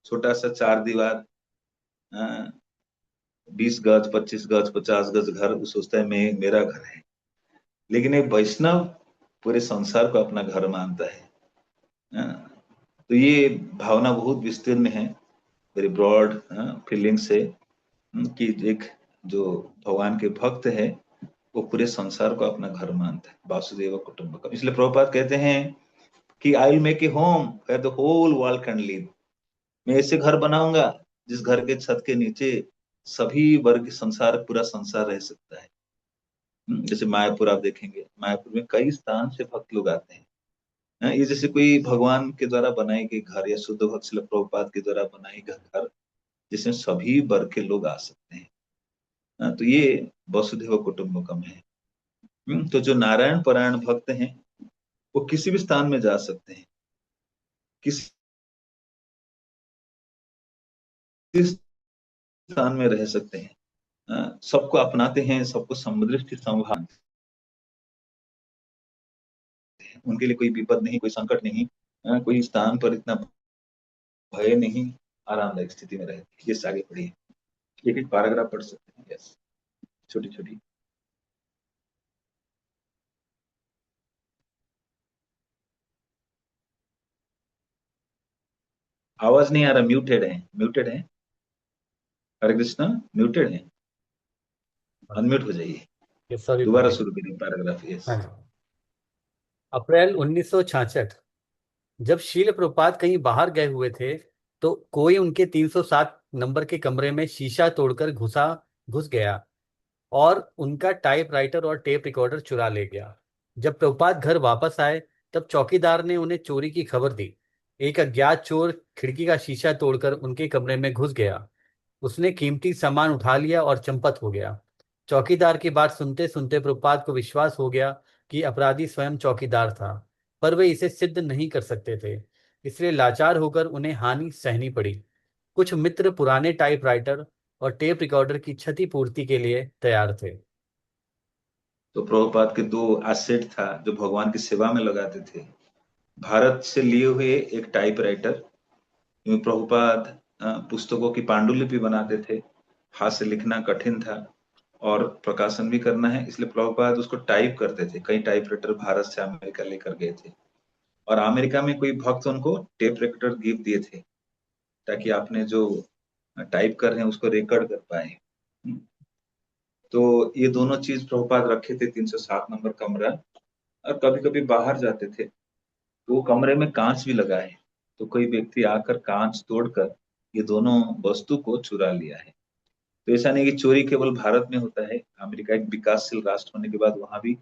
छोटा सा 4 दीवार, 20 गज, 25 गज, 50 गज घर, वो सोचता है मैं, मेरा घर है। लेकिन एक वैष्णव पूरे संसार को अपना घर मानता है। तो ये भावना बहुत विस्तीर्ण है, वेरी ब्रॉड फीलिंग से, कि एक जो भगवान के भक्त है वो पूरे संसार को अपना घर मानता है, वासुदेव कुटुंबकम। इसलिए प्रभुपाद कहते हैं कि I will make a home where the whole world can live. मैं ऐसे घर बनाऊंगा जिस घर के छत के नीचे सभी वर्ग संसार, पूरा संसार रह सकता है। जैसे मायापुर आप देखेंगे, मायापुर में कई स्थान से भक्त लोग आते हैं। ये जैसे कोई भगवान के द्वारा बनाई गई घर, या शुद्ध भक्त शिल प्रभुपाद के द्वारा बनाई गई घर, जिसमें सभी वर्ग के लोग आ सकते हैं। तो ये वसुधैव कुटुंबकम है। तो जो नारायण परायण भक्त हैं वो किसी भी स्थान में जा सकते हैं, किसी स्थान में रह सकते हैं, सबको अपनाते हैं, सबको समदृष्टि संभालते हैं। उनके लिए कोई विपद नहीं, कोई संकट नहीं, कोई स्थान पर इतना भय नहीं, आरामदायक स्थिति में रहते हैं। ये आगे पढ़िए, एक एक पैराग्राफ पढ़ सकते हैं। यस, छोटी छोटी। आवाज नहीं आ रहा, म्यूटेड है, म्यूटेड है। हरे कृष्णा, म्यूटेड है, अनम्यूट हो जाइए। ये सॉरी दोबारा पढ़िए। शुरू करिए पैराग्राफ। यस। हाँ जी। अप्रैल 1966, जब शील प्रपात कहीं बाहर गए हुए थे तो कोई उनके 307 नंबर के कमरे में शीशा तोड़कर घुस गया और उनका टाइपराइटर और टेप रिकॉर्डर चुरा ले गया। जब प्रभुपाद घर वापस आए तब चौकीदार ने उन्हें चोरी की खबर दी। एक अज्ञात चोर खिड़की का शीशा तोड़कर उनके कमरे में घुस गया। उसने कीमती सामान उठा लिया और चंपत हो गया। चौकीदार की बात सुनते सुनते प्रभुपाद को विश्वास हो गया कि अपराधी स्वयं चौकीदार था, पर वे इसे सिद्ध नहीं कर सकते थे। इसलिए लाचार होकर उन्हें हानि सहनी पड़ी। कुछ मित्र पुराने टाइपराइटर और टेप रिकॉर्डर की क्षतिपूर्ति के लिए तैयार थे। तो प्रभुपाद के दो एसेट था जो भगवान की सेवा में लगाते थे। भारत से लिए हुए एक टाइपराइटर, क्योंकि प्रभुपाद पुस्तकों की पांडुलिपि बनाते थे, हाथ से लिखना कठिन था और प्रकाशन भी करना है, इसलिए प्रभुपाद उसको टाइप करते थे। कई टाइपराइटर भारत से अमेरिका लेकर गए थे, और अमेरिका में कोई भक्त उनको टेप रिकॉर्डर गिफ्ट दिए थे, ताकि आपने जो टाइप कर रहे हैं उसको रिकॉर्ड कर पाए। तो ये दोनों चीज प्रभुपाद रखे थे, 307 नंबर कमरा। और कभी कभी बाहर जाते थे तो वो कमरे में कांच भी लगाए, तो कोई व्यक्ति आकर कांच तोड़कर ये दोनों वस्तु को चुरा लिया है। तो ऐसा नहीं कि चोरी केवल भारत में होता है, अमेरिका एक विकासशील राष्ट्र होने के बाद वहां भी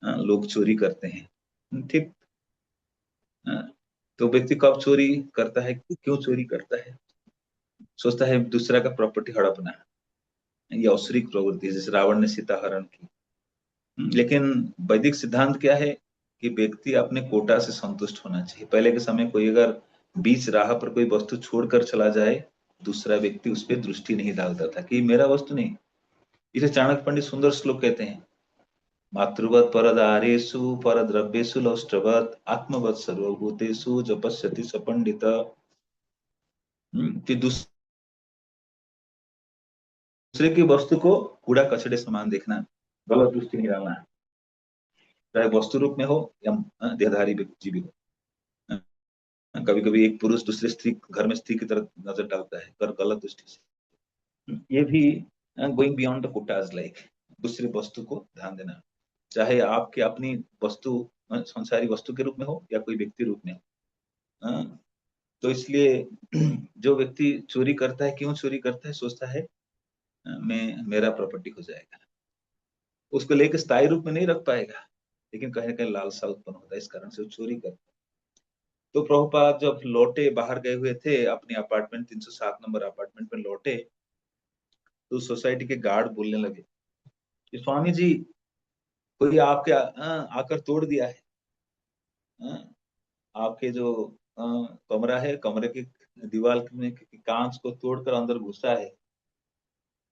लोग चोरी करते हैं। ठीक। अ, तो व्यक्ति कब चोरी करता है, क्यों चोरी करता है, सोचता है दूसरा का प्रॉपर्टी हड़पना, ये औसरिक प्रवृत्ति है, जैसे रावण ने सीता हरण की। लेकिन वैदिक सिद्धांत क्या है कि व्यक्ति अपने कोटा से संतुष्ट होना चाहिए। पहले के समय कोई अगर बीच राह पर कोई वस्तु छोड़कर चला जाए, दूसरा व्यक्ति उस पर दृष्टि नहीं डालता था कि ये मेरा वस्तु नहीं। इसे चाणक्य पंडित सुंदर श्लोक कहते हैं, मातृवत परदारेषु परद्रव्येषु लौष्टवत आत्मवत सर्वभूतेषु ज पश्यति स पंडित। कि दूसरे की वस्तु को कूड़ा कचड़े समान देखना, गलत दृष्टि नहीं डालना, चाहे वस्तु रूप में हो या देहधारी जीवी हो। कभी कभी एक पुरुष दूसरे स्त्री घर में स्त्री की तरफ नजर डालता है, गलत दृष्टि से। ये भी going beyond the Kota's, like दूसरी वस्तु को ध्यान देना, चाहे आपकी अपनी वस्तु संसारी वस्तु के रूप में हो या कोई व्यक्ति रूप में हो। तो इसलिए जो व्यक्ति चोरी करता है, क्यों चोरी करता है, सोचता है मैं मेरा प्रॉपर्टी हो जाएगा, उसको लेकर स्थायी रूप में नहीं रख पाएगा, लेकिन कहीं ना कहीं लालसा उत्पन्न होता है, इस कारण से वो चोरी करता है। तो प्रभुपाद जब लौटे, बाहर गए हुए थे अपने अपार्टमेंट, 307 नंबर अपार्टमेंट में लौटे, तो सोसाइटी के गार्ड बोलने लगे कि स्वामी जी, कोई आपके आकर तोड़ दिया है, आपके जो कमरा है, कमरे की दीवार में कांच को तोड़कर अंदर घुसा है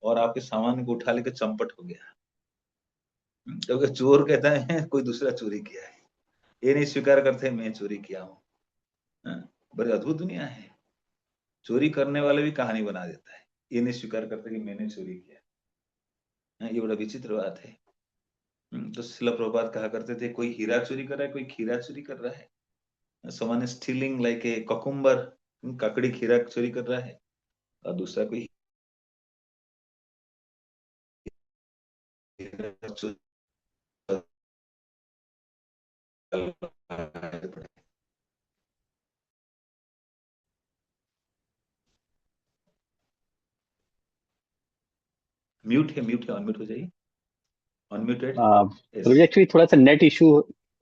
और आपके सामान को उठा लेकर चंपट हो गया। क्योंकि चोर कहता है कोई दूसरा चोरी किया है, ये नहीं स्वीकार करते मैं चोरी किया हूँ। बड़ी अद्भुत दुनिया है। चोरी करने वाले भी कहानी बना देता है, ये नहीं स्वीकार करता कि मैंने चोरी किया। ये बड़ा विचित्र बात है। तो शिला प्रभुपाद कहा करते थे, कोई हीरा चोरी कर रहा है, कोई खीरा चोरी कर रहा है। someone is stealing like a cucumber, ककड़ी खीरा चोरी कर रहा है, और दूसरा कोई हीरा चोरी कर रहा है। म्यूट है, अनम्यूट हो जाइए, अनम्यूटेड। यस। गुरुजी एक्चुअली थोड़ा सा नेट इशू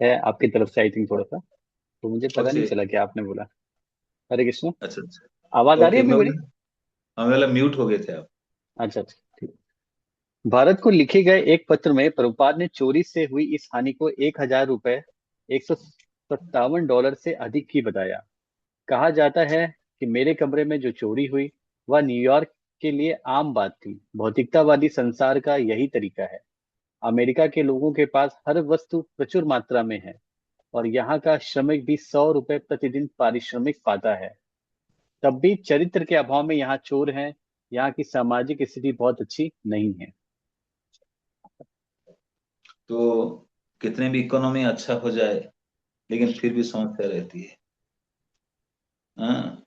है आपकी तरफ से, आई थिंक थोड़ा सा, तो मुझे पता नहीं ओके। चला क्या आपने बोला। हरे कृष्ण। अच्छा अच्छा। आवाज आ रही ओके, है अभी मेरी? हमें वाला म्यूट हो गए थे आप। अच्छा अच्छा, ठीक। भारत को लिखे गए एक पत्र में प्रभुपाद ने चोरी से हुई इस हानि को 1,000 रुपए, $157 से अधिक की बताया। कहा जाता है कि मेरे कमरे में जो चोरी हुई वह न्यूयॉर्क के लिए आम बात थी। भौतिकतावादी संसार का यही तरीका है। अमेरिका के लोगों के पास हर वस्तु प्रचुर मात्रा में है और यहाँ का श्रमिक भी $100 प्रतिदिन पारिश्रमिक पाता है। तब भी चरित्र के अभाव में यहाँ चोर हैं। यहाँ की सामाजिक स्थिति बहुत अच्छी नहीं है। तो कितने भी इकोनॉमी अच्छा हो जाए, लेकिन फिर भी समस्या रहती है। हाँ।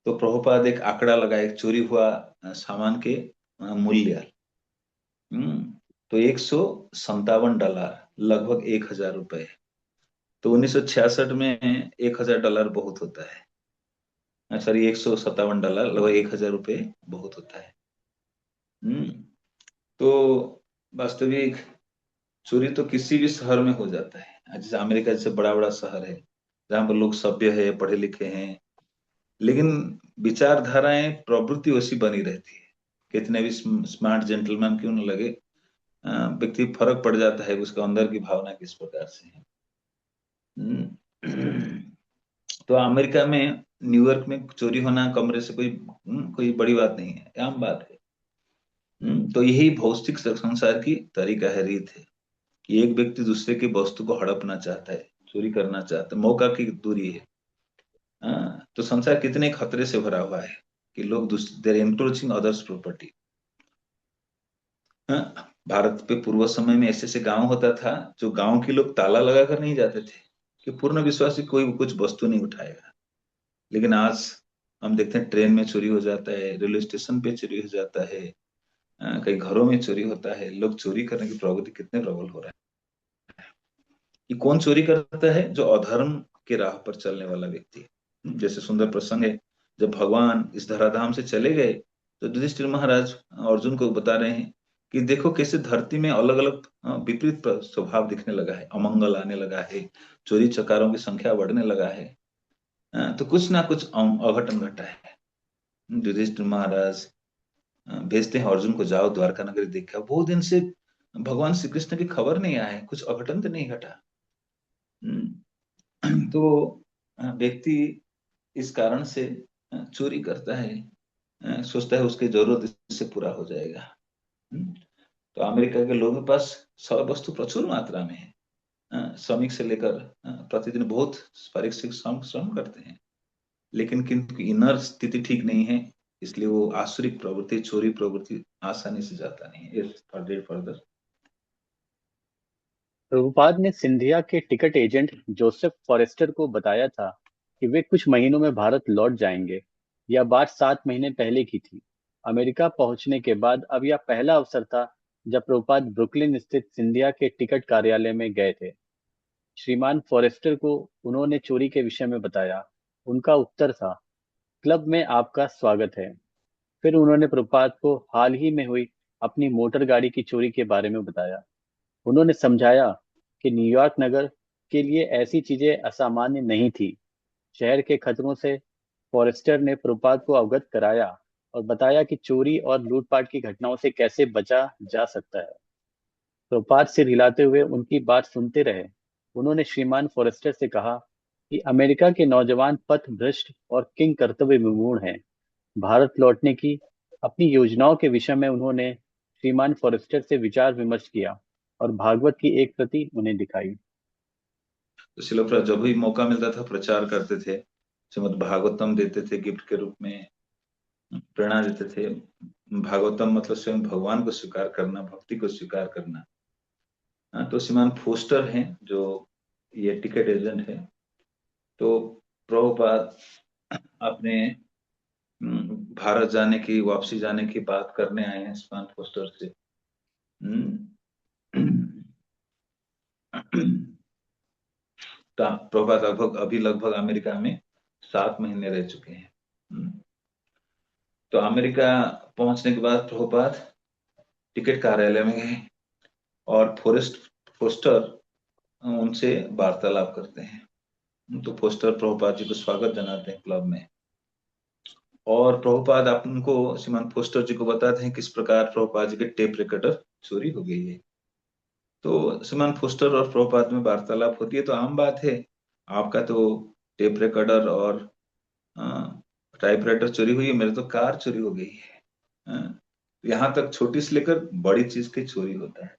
तो प्रभुपाद एक आंकड़ा लगाए, चोरी हुआ सामान के मूल्य। तो $157, लगभग 1,000 रुपए। तो 1966 में $1,000 बहुत होता है, सॉरी $157, लगभग 1,000 रुपए बहुत होता है। हम्म तो वास्तविक चोरी तो किसी भी शहर में हो जाता है, जैसे अमेरिका जैसे बड़ा बड़ा शहर है, जहाँ पर लोग सभ्य है, पढ़े लिखे हैं, लेकिन विचारधाराएं, प्रवृत्ति वैसी बनी रहती है। कितने भी स्मार्ट जेंटलमैन क्यों न लगे, व्यक्ति फर्क पड़ जाता है उसका अंदर की भावना किस प्रकार से है। तो अमेरिका में, न्यूयॉर्क में चोरी होना कमरे से कोई बड़ी बात नहीं है, आम बात है। तो यही भौतिक संसार की तरीका है, रीत है, कि एक व्यक्ति दूसरे की वस्तु को हड़पना चाहता है, चोरी करना चाहता है, मौका की दूरी है। तो संसार कितने खतरे से भरा हुआ है कि लोग देर एनक्रोचिंग अदर्स प्रॉपर्टी। भारत पे पूर्व समय में ऐसे ऐसे गांव होता था, जो गांव के लोग ताला लगाकर नहीं जाते थे, कि पूर्ण विश्वास है कोई कुछ वस्तु नहीं उठाएगा। लेकिन आज हम देखते हैं ट्रेन में चोरी हो जाता है, रेलवे स्टेशन पे चोरी हो जाता है, कई घरों में चोरी होता है। लोग चोरी करने की प्रवृत्ति कितने प्रबल हो रहा है। ये कौन चोरी करता है? जो अधर्म के राह पर चलने वाला व्यक्ति है। जैसे सुंदर प्रसंग है, जब भगवान इस धराधाम से चले गए, तो युधिष्ठिर महाराज अर्जुन को बता रहे हैं कि देखो कैसे धरती में अलग अलग विपरीत स्वभाव दिखने लगा है, अमंगल आने लगा है, चोरी चकारों की संख्या बढ़ने लगा है। तो कुछ ना कुछ अघटन घटा है। युधिष्ठिर महाराज भेजते हैं अर्जुन को, जाओ द्वारका नगरी देखा, बहुत दिन से भगवान श्री कृष्ण की खबर नहीं आए, कुछ अघटन तो नहीं घटा। तो व्यक्ति इस कारण से चोरी करता है, सोचता है उसकी जरूरत इससे पूरा हो जाएगा। तो अमेरिका के लोगों के पास सब वस्तु प्रचुर मात्रा में है। श्रमिक से लेकर प्रतिदिन बहुत पारिश्रमिक श्रम श्रम करते हैं, लेकिन किंतु इनर स्थिति ठीक नहीं है, इसलिए वो आसुरिक प्रवृत्ति, चोरी प्रवृत्ति आसानी से जाता नहीं है। फर्दर। प्रभुपाद ने सिंधिया के टिकट एजेंट जोसेफ फॉरेस्टर को बताया था कि वे कुछ महीनों में भारत लौट जाएंगे। यह बात 7 महीने पहले की थी। अमेरिका पहुंचने के बाद अब यह पहला अवसर था जब प्रभुपाद ब्रुकलिन स्थित सिंधिया के टिकट कार्यालय में गए थे। श्रीमान फॉरेस्टर को उन्होंने चोरी के विषय में बताया। उनका उत्तर था, क्लब में आपका स्वागत है। फिर उन्होंने प्रभुपाद को हाल ही में हुई अपनी मोटर गाड़ी की चोरी के बारे में बताया। उन्होंने समझाया कि न्यूयॉर्क नगर के लिए ऐसी चीजें असामान्य नहीं थी। शहर के खतरों से फॉरेस्टर ने प्रभुपाद को अवगत कराया और बताया कि चोरी और लूटपाट की घटनाओं से कैसे बचा जा सकता है। प्रभुपाद सिर हिलाते हुए उनकी बात सुनते रहे। उन्होंने श्रीमान फॉरेस्टर से कहा कि अमेरिका के नौजवान पथ भ्रष्ट और किंग कर्तव्य विमूढ़ हैं। भारत लौटने की अपनी योजनाओं के विषय में उन्होंने श्रीमान फॉरेस्टर से विचार विमर्श किया और भागवत की एक प्रति उन्हें दिखाई। तो शिल जब भी मौका मिलता था प्रचार करते थे, श्रीमद् भागवतम देते थे गिफ्ट के रूप में, प्रेरणा देते थे। भागवतम मतलब स्वयं भगवान को स्वीकार करना, भक्ति को स्वीकार करना। हाँ, तो श्रीमान फोस्टर हैं जो ये टिकट एजेंट है। तो प्रभुपाद अपने भारत जाने की, वापसी जाने की बात करने आए हैं श्रीमान फोस्टर से। प्रभुपाद लगभग अमेरिका में 7 महीने रह चुके हैं। तो अमेरिका पहुंचने के बाद प्रभुपाद टिकट कार्यालय में गए और फोस्टर उनसे वार्तालाप करते हैं। तो फोस्टर प्रभुपाद जी को स्वागत जनाते हैं क्लब में, और प्रभुपाद उनको, श्रीमान फोस्टर जी को बताते हैं किस प्रकार प्रभुपाद जी के टेप रिकॉर्डर चोरी हो गई है। तो श्रीमान फोस्टर और प्रभुपाद में वार्तालाप होती है। तो आम बात है, आपका तो टेप रिकॉर्डर और टाइपराइटर चोरी हुई है, मेरे तो कार चोरी हो गई है। यहाँ तक छोटी से लेकर बड़ी चीज की चोरी होता है।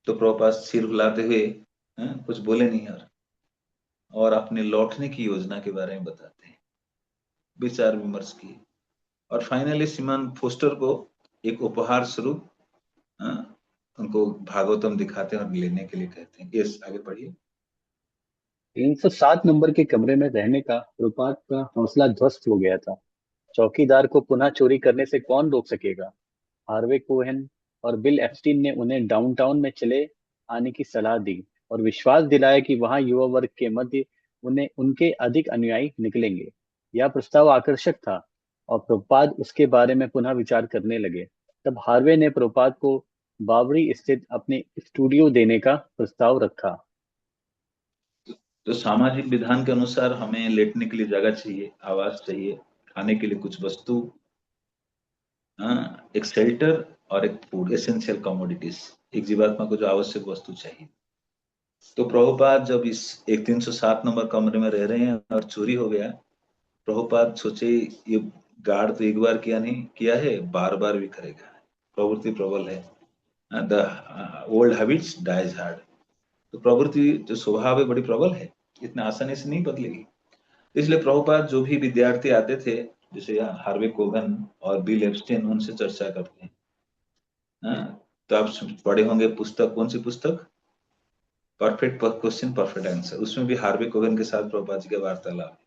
तो प्रभुपाद सिर हिलाते हुए कुछ बोले नहीं, और अपने लौटने की योजना के बारे में बताते हैं, विचार विमर्श किए, और फाइनली श्रीमान फोस्टर को एक उपहार स्वरूप उनको भागवतम दिखाते हैं और लेने के लिए कहते हैं। यस, आगे पढ़िए। 307 नंबर के कमरे में रहने का प्रभुपाद का हौसला ध्वस्त हो गया था। चौकीदार को पुनः चोरी करने से कौन रोक सकेगा। हार्वे कोहेन और बिल एप्स्टीन ने उन्हें डाउनटाउन में चले आने की सलाह दी और विश्वास दिलाया कि वहां युवा वर्ग के मध्य उन्हें उनके अधिक अनुयायी निकलेंगे। यह प्रस्ताव आकर्षक था और प्रभुपाद उसके बारे में पुनः विचार करने लगे। तब हार्वे ने प्रभुपाद को बावरी स्थित अपने स्टूडियो देने का प्रस्ताव रखा। तो सामाजिक विधान के अनुसार हमें लेटने के लिए जगह चाहिए, आवास चाहिए, खाने के लिए कुछ वस्तु, एक शेल्टर और एक फूड, एसेंशियल कमोडिटीज, एक जीवात्मा को जो आवश्यक वस्तु चाहिए। तो प्रभुपाद जब इस एक 307 नंबर कमरे में रह रहे हैं और चोरी हो गया, प्रभुपाद सोचे ये गार्ड तो एक बार किया नहीं, किया है, बार बार भी करेगा। प्रवृत्ति प्रबल है, the old habits dies hard. तो प्रवृत्ति जो स्वभाव है बड़ी प्रबल है, इतना आसानी से नहीं बदलेगी। इसलिए प्रभुपाद जो भी विद्यार्थी आते थे, जैसे हार्वे कोगन और बिल एप्स्टीन, उनसे चर्चा करते हैं। तो आप पढ़े होंगे पुस्तक, कौन सी पुस्तक, परफेक्ट क्वेश्चन परफेक्ट आंसर, उसमें भी हार्वे कोगन के साथ प्रभुपाद जी का वार्तालाप।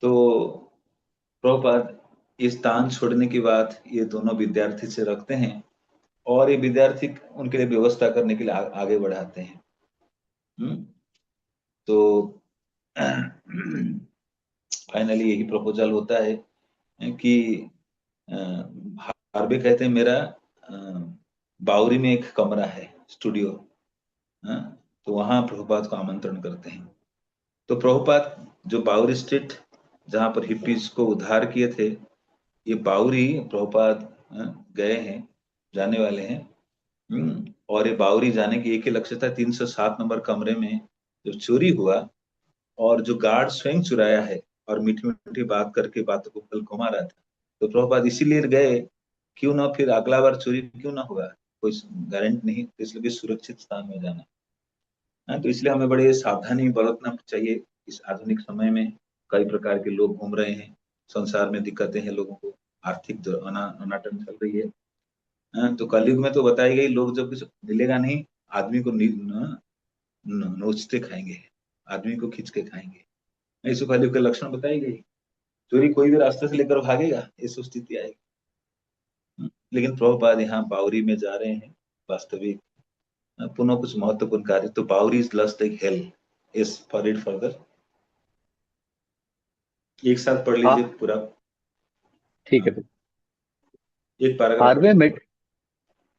तो प्रभुपाद इस स्थान छोड़ने की बात ये दोनों विद्यार्थी से रखते हैं, और ये विद्यार्थी उनके लिए व्यवस्था करने के लिए आगे बढ़ाते हैं। तो फाइनली यही प्रपोजल होता है कि हार्वे कहते हैं मेरा बावरी में एक कमरा है, स्टूडियो, तो वहां प्रभुपाद को आमंत्रण करते हैं। तो प्रभुपाद जो बावरी स्ट्रीट जहां पर हिप्पीज को उद्धार किए थे, ये बावरी प्रभुपाद गए हैं, जाने वाले हैं। और ये बावरी जाने की एक ही लक्ष्य था, 307 नंबर कमरे में जब चोरी हुआ और जो गार्ड स्वयं चुराया है और मीठी मीठी बात करके बातों को कल घुमा रहा था, तो प्रभुपाद इसीलिए गए, क्यों ना फिर अगला बार चोरी क्यों ना होगा, कोई गारंटी नहीं, तो इसलिए भी सुरक्षित स्थान में जाना। तो इसलिए हमें बड़े सावधानी बरतना चाहिए इस आधुनिक समय में कई प्रकार के लोग घूम रहे हैं, संसार में दिक्कतें हैं लोगों को, आर्थिक अनाटन चल रही है। तो कलयुग में तो बताई गई, लोग जब कुछ मिलेगा नहीं, आदमी को नोचते खाएंगे, आदमी को खींच के खाएंगे। इस कलयुग के लक्षण बताई गई। चोरी कोई भी रास्ते से लेकर भागेगा, ऐसी स्थिति आएगी। लेकिन प्रभुपाद यहाँ बावरी में जा रहे हैं, वास्तविक पुनः कुछ महत्वपूर्ण कार्य। तो बावरी is lust like hell, is for it further. एक साथ पढ़ लीजिए हाँ पूरा। ठीक हाँ, है। एक पैराग्राफ हार्वे पढ़िए। मेड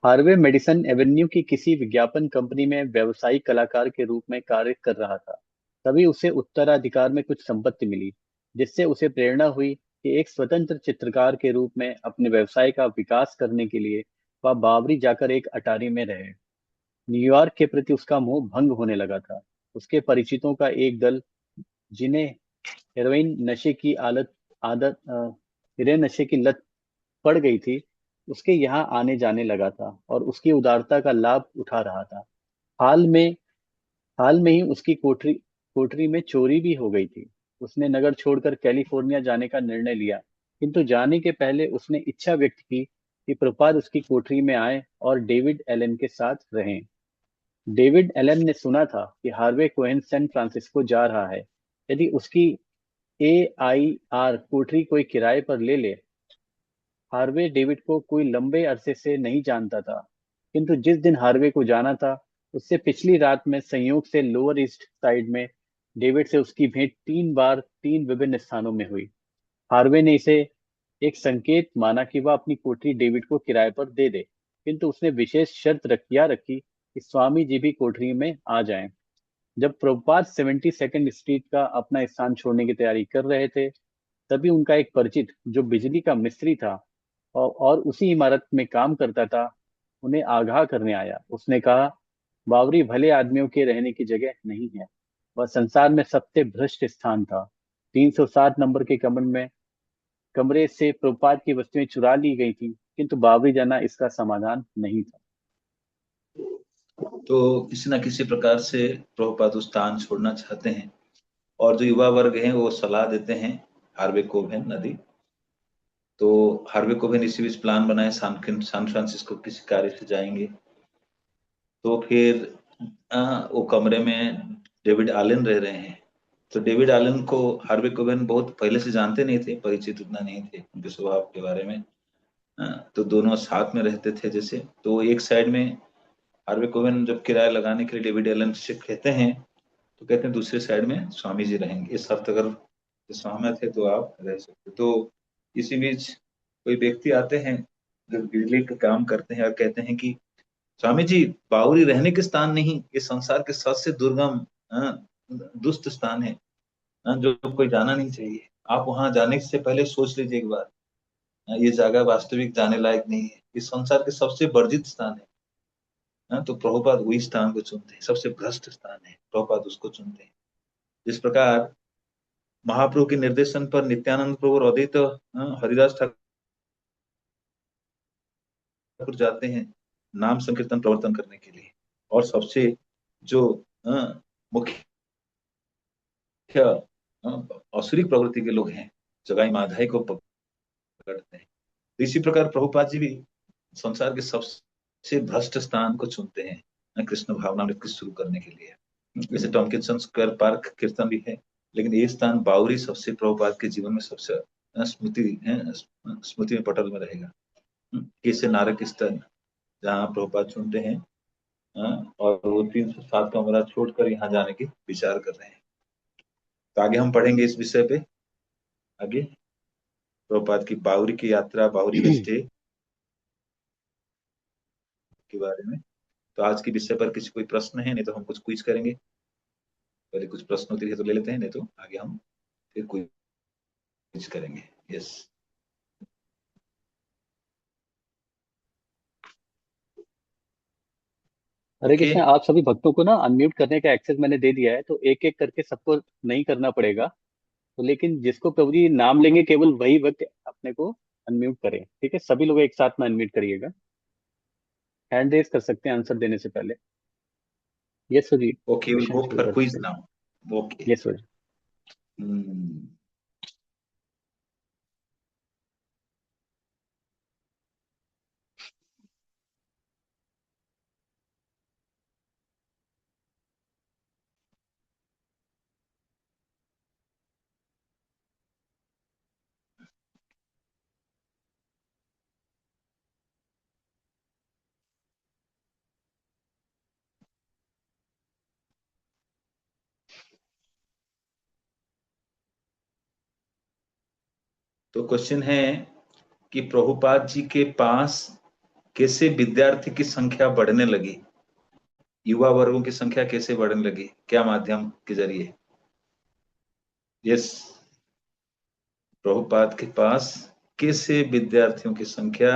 हार्वे मेडिसन एवेन्यू की किसी विज्ञापन कंपनी में व्यवसायिक कलाकार के रूप में कार्य कर रहा था। तभी उसे उत्तराधिकार में कुछ संपत्ति मिली, जिससे उसे प्रेरणा हुई कि एक स्वतंत्र चित्रकार के रूप में अपने व्यवसाय का विकास करने के लिए वह बावरी जाकर एक अटारी में रहे। न्यूयॉर्क के प्रति उसका मोह भंग होने लगा था। उसके परिचितों का एक दल, जिन्हें हेरोइन नशे की आदत आदत हेरोइन नशे की लत पड़ गई थी, उसके यहाँ आने जाने लगा था और उसकी उदारता का लाभ उठा रहा था। हाल में हाल में ही उसकी कोठरी कोठरी में चोरी भी हो गई थी। उसने नगर छोड़कर कैलिफोर्निया जाने का निर्णय लिया, किंतु जाने के पहले उसने इच्छा व्यक्त की कि प्रपात उसकी कोठरी में आए और डेविड एलन के साथ रहें। डेविड एलन ने सुना था कि हार्वे कोहेन सैन फ्रांसिस्को जा रहा है। यदि उसकी AIR कोठरी कोई किराए पर ले ले। हार्वे डेविड को कोई लंबे अरसे से नहीं जानता था, किंतु जिस दिन हार्वे को जाना था, उससे पिछली रात में संयोग से लोअर ईस्ट साइड में डेविड से उसकी भेंट 3 बार 3 विभिन्न स्थानों में हुई। हार्वे ने इसे एक संकेत माना कि वह अपनी कोठरी डेविड को किराए पर दे दे, किंतु उसने विशेष शर्त रखी कि स्वामी जी भी कोठरी में आ जाएं। जब प्रभुपाद 72nd स्ट्रीट का अपना स्थान छोड़ने की तैयारी कर रहे थे, तभी उनका एक परिचित, जो बिजली का मिस्त्री था और उसी इमारत में काम करता था, उन्हें आगाह करने आया। उसने कहा, बावरी भले आदमियों के रहने की जगह नहीं है। वह संसार में सबसे भ्रष्ट स्थान था। 307 नंबर के कमरे से प्रभुपाद की वस्तुएं चुरा ली गई थी, किंतु बावरी जाना इसका समाधान नहीं था। तो किसी न किसी प्रकार से प्रभुपाद उस स्थान छोड़ना चाहते हैं, और जो युवा वर्ग है वो सलाह देते हैं हार्वे कोहेन नदी। तो हार्वे कोहेन इसी बीच प्लान बनाए, सान फ्रांसिस्को किसी कार्य से जाएंगे। तो फिर वो कमरे में डेविड आलन रह रहे हैं। तो डेविड आलन को हार्वे कोहेन बहुत पहले से जानते नहीं थे, परिचित उतना नहीं थे उनके स्वभाव के बारे में। तो दोनों साथ में रहते थे जैसे। तो एक साइड में हार्वे कोहेन जब किराया लगाने के लिए डेविड एलन से कहते हैं, तो कहते हैं दूसरे साइड में स्वामी जी रहेंगे, इस शर्त अगर सहमत है तो आप रह सकते। तो इसी बीच कोई व्यक्ति आते हैं जो बिजली का काम करते हैं और कहते हैं कि स्वामी जी, बावरी रहने के स्थान नहीं, ये संसार के सबसे दुर्गम दुष्ट स्थान है, जो कोई जाना नहीं चाहिए। आप वहां जाने से पहले सोच लीजिए एक बार। ये जगह वास्तविक जाने लायक नहीं है, इस संसार के सबसे वर्जित स्थान है। तो प्रभुपाद वही स्थान को चुनते हैं, सबसे भ्रष्ट स्थान है, प्रभुपाद उसको चुनते हैं। जिस प्रकार महाप्रभु के निर्देशन पर नित्यानंद प्रभु और अद्वैत हरिदास ठाकुर जाते हैं नाम संकीर्तन प्रवर्तन करने के लिए। और सबसे जो मुख्य असुरी प्रवृत्ति के लोग हैं, जगाई माधाई को पकड़ते हैं। तो इसी प्रकार प्रभुपाद जी भी संसार के सबसे भ्रष्ट स्थान को चुनते हैं कृष्ण भावनामृत शुरू करने के लिए। जैसे टॉमकिंसन स्क्वायर पार्क कीर्तन भी है, लेकिन ये स्थान बावरी सबसे प्रभुपाद के जीवन में सबसे स्मृति में पटल में रहेगा। कैसे नारक स्थल जहाँ प्रभुपाद चुनते हैं, और वो 307 कमरा छोड़कर यहाँ जाने की विचार कर रहे हैं। तो आगे हम पढ़ेंगे इस विषय पे, आगे प्रभुपाद की बावरी की यात्रा, बावरी में स्टे के बारे में। तो आज के विषय पर किसी कोई प्रश्न है? नहीं तो हम कुछ क्विज करेंगे। पहले कुछ प्रश्न होती है तो ले लेते हैं, नहीं तो आगे हम फिर क्विज करेंगे। यस। हरे ओके। कृष्ण। आप सभी भक्तों को ना अनम्यूट करने का एक्सेस मैंने दे दिया है, तो एक एक करके सबको नहीं करना पड़ेगा। तो लेकिन जिसको प्रभु जी नाम लेंगे, केवल वही वक्त अपने को अनम्यूट करें। ठीक है, सभी लोग एक साथ में अनम्यूट करिएगा। हैंड रेज कर सकते हैं आंसर देने से पहले। Yes sir ji, okay, will question go शुरू फॉर कर क्विज सकते हैं। Now. Okay. Yes sir. Hmm, तो क्वेश्चन है कि प्रभुपाद जी के पास कैसे विद्यार्थी की संख्या बढ़ने लगी, युवा वर्गों की संख्या कैसे बढ़ने लगी, क्या माध्यम के जरिए? यस, प्रभुपाद के पास कैसे विद्यार्थियों की संख्या,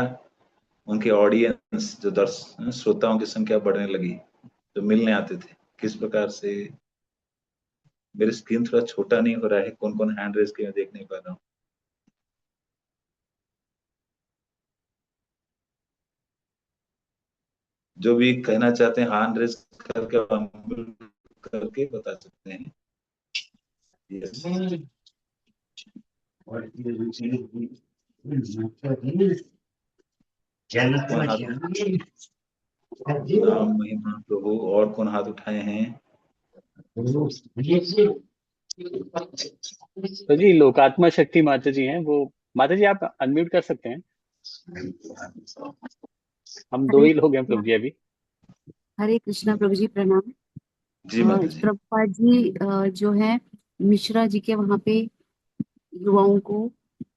उनके ऑडियंस जो श्रोताओं की संख्या बढ़ने लगी, जो मिलने आते थे, किस प्रकार से? मेरी स्क्रीन थोड़ा छोटा नहीं हो रहा है, कौन कौन हैंड रेज के मैं देख नहीं पा रहा हूँ। जो भी कहना चाहते हैं हैंड रेज करके unmute करके बता सकते हैं। यस, कौन हाथ, नाम महिमा प्रभु, और कौन हाथ उठाए हैं? तो जी लोकात्मा शक्ति माता जी हैं वो। माता जी आप अनम्यूट कर सकते हैं। हम दो हरे ही लोग हैं कृष्णा। प्रभु जी अभी। हरे कृष्णा प्रभु जी, प्रणाम। जी माता जी। प्रभुपाद जी जो है मिश्रा जी के वहाँ पे युवाओं को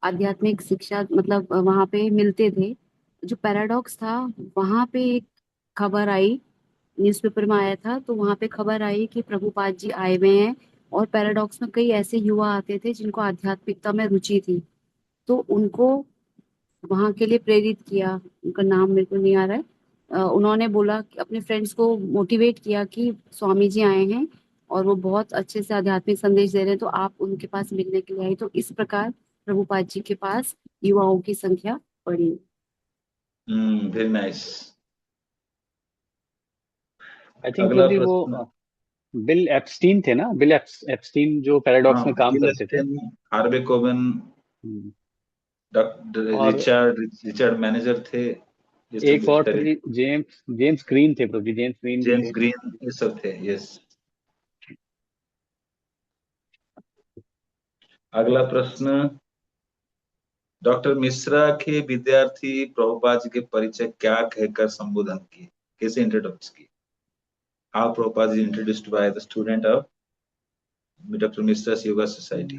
आध्यात्मिक शिक्षा मतलब वहाँ पे मिलते थे। जो पैराडॉक्स था, वहाँ पे एक खबर आई, न्यूज़पेपर में आया था, तो वहाँ पे खबर आई कि प्रभुपाद जी आए हुए हैं। और पैराडॉक्स में कई ऐसे युवा आते थे जिनको आध्यात्मिकता में रुचि थी, तो उनको वहां के लिए प्रेरित किया। उनका नाम मेरे को नहीं आ रहा है। उन्होंने बोला कि अपने फ्रेंड्स को मोटिवेट किया कि स्वामी जी आए हैं और वो बहुत अच्छे से आध्यात्मिक संदेश दे रहे हैं, तो आप उनके पास मिलने के लिए आई। तो इस प्रकार प्रभुपाद जी के पास युवाओं की संख्या बढ़ी। Very nice. आई थिंक अगला प्रभु जी वो प्रश्न। बिल एप्स्टीन थे ना, बिल एप्स्टीन जो पैराडॉक्स हाँ, में काम बिल करते थे। एस्टेन, हार्वे कोबन, हम्म, डॉक्टर और रिचर्ड रिचर्ड मैनेजर थे, ये एक सब और प्रभु टेली, जी जेम्स जेम्स ग्रीन थे प्रभु जी, जेम्स ग्रीन भी जेम्स थे। ग्रीन, ये सब थे। यस। अगला प्रश्न, डॉक्टर मिश्रा के विद्यार्थी प्रभुपाद जी के परिचय क्या कहकर संबोधन किए, कैसे इंट्रोडक्ट किए? How Prabhupada ji introduced by the student of doctor Mishra yoga society?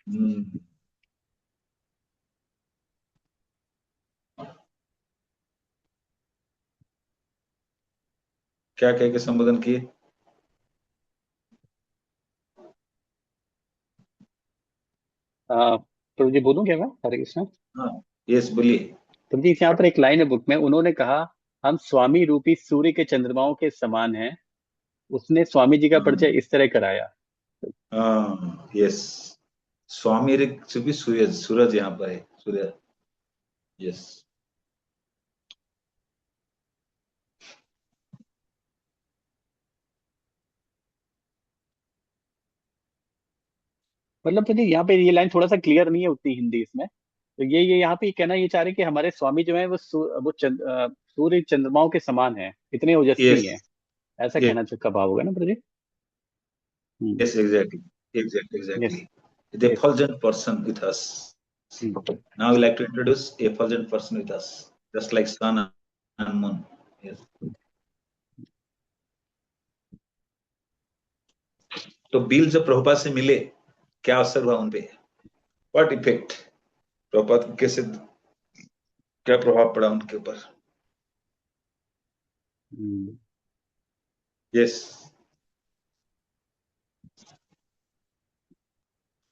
Hmm, क्या कह के संबोधन किए? प्रभु जी बोलूं क्या मैं? हरे कृष्णा। हाँ, यस बोलिए। प्रभु जी यहाँ पर एक लाइन है बुक में, उन्होंने कहा हम स्वामी रूपी सूर्य के चंद्रमाओं के समान हैं। उसने स्वामी जी का परिचय इस तरह कराया। हाँ, यस, स्वामी ऋक भी सूरज, सूरज यहाँ पर है, सूर्य। यस। मतलब प्रभु जी यहाँ पे ये लाइन थोड़ा सा क्लियर नहीं है उतनी हिंदी इसमें। तो ये यहाँ पे कहना ये चाह रहे हैं कि हमारे स्वामी जो है वो सूर्य चंद्रमाओं के समान है, इतने ओजस्वी यस। हैं। ऐसा कहना का भाव होगा ना प्रभु जी? हम्म। Yes, exactly. Exactly, yes. exactly. The yes. effulgent person with us. Now we like to introduce a effulgent person with us, just like sun and moon. Yes. तो बिल जब प्रभुपाद से मिले, क्या असर हुआ उनपे? What effect? प्रभुपाद को कैसे, क्या प्रभाव पड़ा उनके ऊपर? यस।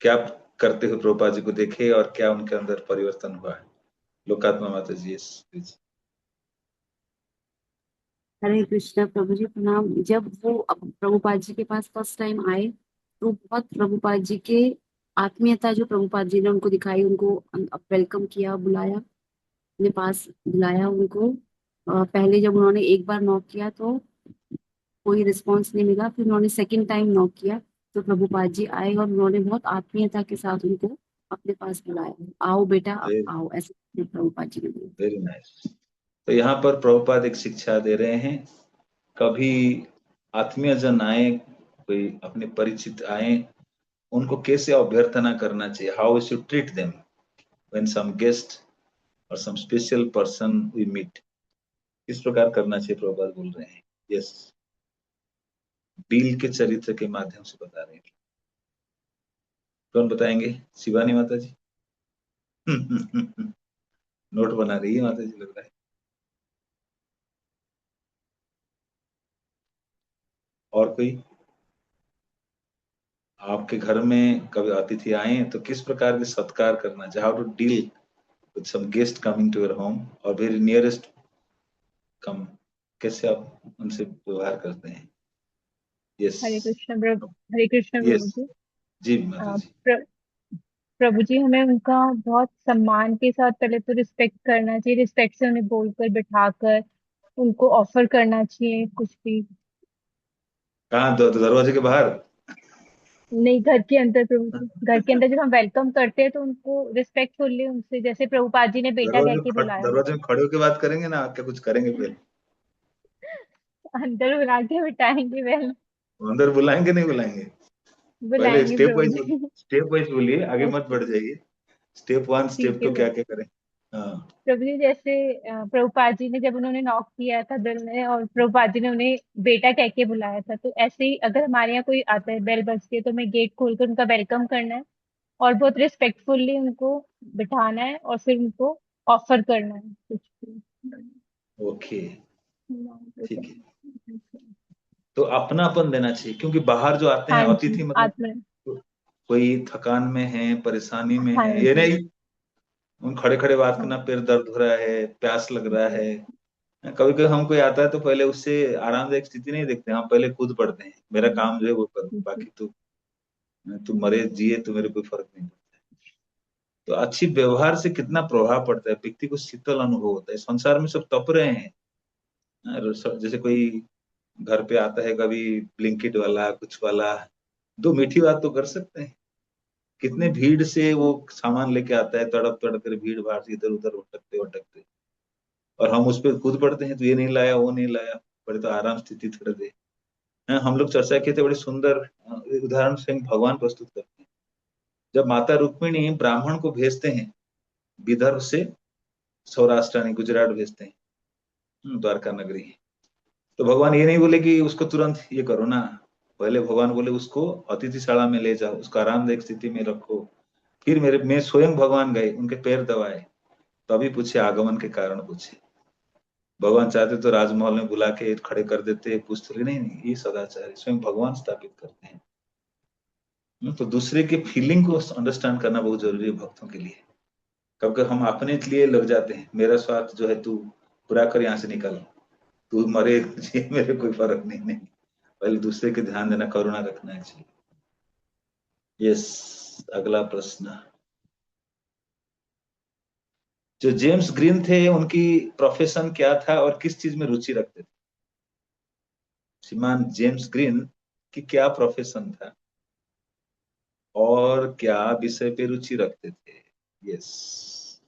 क्या करते हुए प्रभुपाद जी को देखे और क्या उनके अंदर परिवर्तन हुआ है? लोकात्मा माता जी, यस प्लीज। हरे कृष्णा प्रभु जी, प्रणाम। जब वो प्रभुपाद जी के पास फर्स्ट टाइम आए, तो बहुत प्रभुपाद जी के आत्मीयता जो प्रभुपाद जी ने उनको दिखाई, उनको वेलकम किया, बुलाया अपने पास, बुलाया उनको। पहले जब उन्होंने एक बार नॉक किया तो कोई रिस्पांस नहीं मिला, फिर उन्होंने सेकंड टाइम नॉक किया, तो प्रभुपाद जी आए और उन्होंने बहुत आत्मीयता के साथ उनको अपने पास बुलाया, आओ बेटा आओ, ऐसे प्रभुपाद जी ने बोला। Very nice. तो यहाँ पर प्रभुपाद एक शिक्षा दे रहे हैं, कभी आत्मीय जन आए, कोई अपने परिचित आए, उनको कैसे अभ्यर्थना करना चाहिए, how we should treat them when some guest और some special person we meet, किस प्रकार करना चाहिए प्रभुपाद बोल रहे हैं। यस, बिल के चरित्र के माध्यम से बता रहे हैं। कौन बताएंगे? शिवानी माता जी। नोट बना रही है माता जी, लग रहा है। और कोई? आपके घर में कभी अतिथि आए तो किस प्रकार के सत्कार करना चाहिए, how to deal with some guest coming to your home और वेरी नियरेस्ट कम, कैसे आप उनसे व्यवहार करते हैं? यस। हरे कृष्ण प्रभु, हरे कृष्ण प्रभु यस जी। जी माता अ, जी। प्र, प्रभु जी, हमें उनका बहुत सम्मान के साथ पहले तो रिस्पेक्ट करना चाहिए, रिस्पेक्ट से उन्हें बोलकर बिठाकर उनको ऑफर करना चाहिए कुछ भी। कहाँ? दरवाजे के बाहर? नहीं, घर के अंदर प्रभु जी, घर के अंदर जब हम वेलकम करते हैं तो उनको रिस्पेक्टफुल्ली उनसे, जैसे प्रभुपाद जी ने बेटा कह के बुलाया, दरवाजे में खड़े होके बात करेंगे ना, क्या कुछ करेंगे पहले? अंदर बुला के बिठाएंगे, वेल अंदर बुलाएंगे नहीं बुलाएंगे? पहले बुलाएंगे स्टेप प्रभु वाइज, जी। स्टेप वाइज बोलिए, आगे मत ओके, बढ़ जाइए। स्टेप वन, स्टेप ठीक है टू, क्या प्रभु। क्या करें? हाँ। प्रभु जी, जैसे प्रभुपाद जी ने जब उन्होंने नॉक किया था दिल में और प्रभुपाद जी ने उन्हें बेटा कह के बुलाया था, तो ऐसे ही अगर हमारे यहाँ कोई आता है, बेल बजती है, तो हमें गेट खोलकर उनका वेलकम करना है और बहुत रिस्पेक्टफुल्ली उनको बिठाना है और फिर उनको ऑफर करना है कुछ भी। ओके, ठीक है। तो अपनापन देना चाहिए, क्योंकि बाहर जो आते हैं हाँ जी, अतिथि, मतलब आत्मा। कोई थकान में है, परेशानी में हाँ है, ये जी। नहीं उन खड़े खड़े बात हाँ करना, पैर दर्द हो रहा है, प्यास लग रहा है। कभी कभी हम कोई आता है तो पहले उससे आरामदायक स्थिति नहीं देखते, हम पहले खुद पढ़ते हैं, मेरा काम जो है वो करो, जी। बाकी तू मरे जिए तो मेरे कोई फर्क नहीं पड़ता। तो अच्छी व्यवहार से कितना प्रभाव पड़ता है, व्यक्ति को शीतल अनुभव होता है। संसार में सब तप रहे हैं, जैसे कोई घर पे आता है कभी, ब्लिंकिट वाला कुछ वाला, दो मीठी बात तो कर सकते हैं। कितने भीड़ से वो सामान लेके आता है, तड़प तड़प कर भीड़ भाड़ से इधर उधर भटकते भटकते, और हम उस पर खुद पढ़ते हैं, तो ये नहीं लाया वो नहीं लाया, बड़े तो आराम स्थिति थोड़े दे। हाँ, हम लोग चर्चा किए थे, बड़े सुंदर उदाहरण स्वयं भगवान प्रस्तुत करते हैं। जब माता रुक्मिणी ब्राह्मण को भेजते हैं विदर्भ से सौराष्ट्र यानी गुजरात भेजते हैं, द्वारका नगरी, तो भगवान ये नहीं बोले कि उसको तुरंत ये करो ना, पहले भगवान बोले उसको अतिथिशाला में ले जाओ, उसको आरामदायक स्थिति में रखो। फिर मेरे मैं स्वयं भगवान गए, उनके पैर दबाए, तभी पूछे, आगमन के कारण पूछे। भगवान चाहते तो राजमहल में बुला के खड़े कर देते, पूछते, नहीं नहीं, ये सदाचार है, स्वयं भगवान स्थापित करते हैं। तो दूसरे के फीलिंग को अंडरस्टैंड करना बहुत जरूरी है भक्तों के लिए। कब कब हम अपने लिए लग जाते हैं, मेरा स्वार्थ जो है तू पूरा कर, यहाँ से निकल, तू मरे जिए मेरे कोई फर्क नहीं। नहीं, पहले दूसरे के ध्यान देना, करुणा रखना चाहिए। यस, अगला प्रश्न। जो जेम्स ग्रीन थे, उनकी प्रोफेशन क्या था और किस चीज में रुचि रखते थे? श्रीमान जेम्स ग्रीन की क्या प्रोफेशन था और क्या विषय पे रुचि रखते थे? Yes,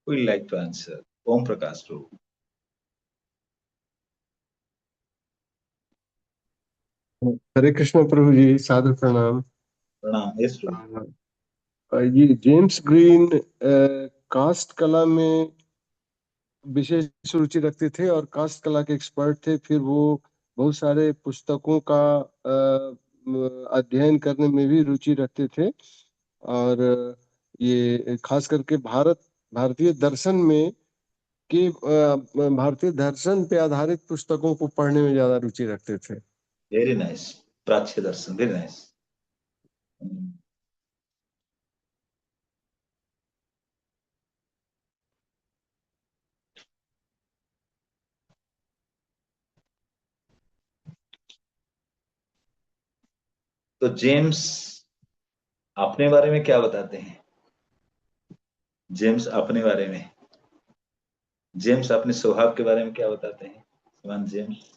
would like to answer? Om Prakash Prabhu. Hare Krishna Prabhu ji, सादर प्रणाम। प्रणाम। यस प्रभु। ये जेम्स ग्रीन कास्ट कला में विशेष रुचि रखते थे और कास्ट कला के एक्सपर्ट थे। फिर वो बहुत सारे पुस्तकों का अध्ययन करने में भी रुचि रखते थे, और ये खास करके भारतीय दर्शन में कि भारतीय दर्शन पे आधारित पुस्तकों को पढ़ने में ज्यादा रुचि रखते थे। वेरी नाइस, प्राच्य दर्शन, वेरी नाइस। तो जेम्स अपने बारे में क्या बताते हैं? जेम्स अपने बारे में, जेम्स अपने स्वभाव के बारे में क्या बताते हैं? श्रीमान जेम्स,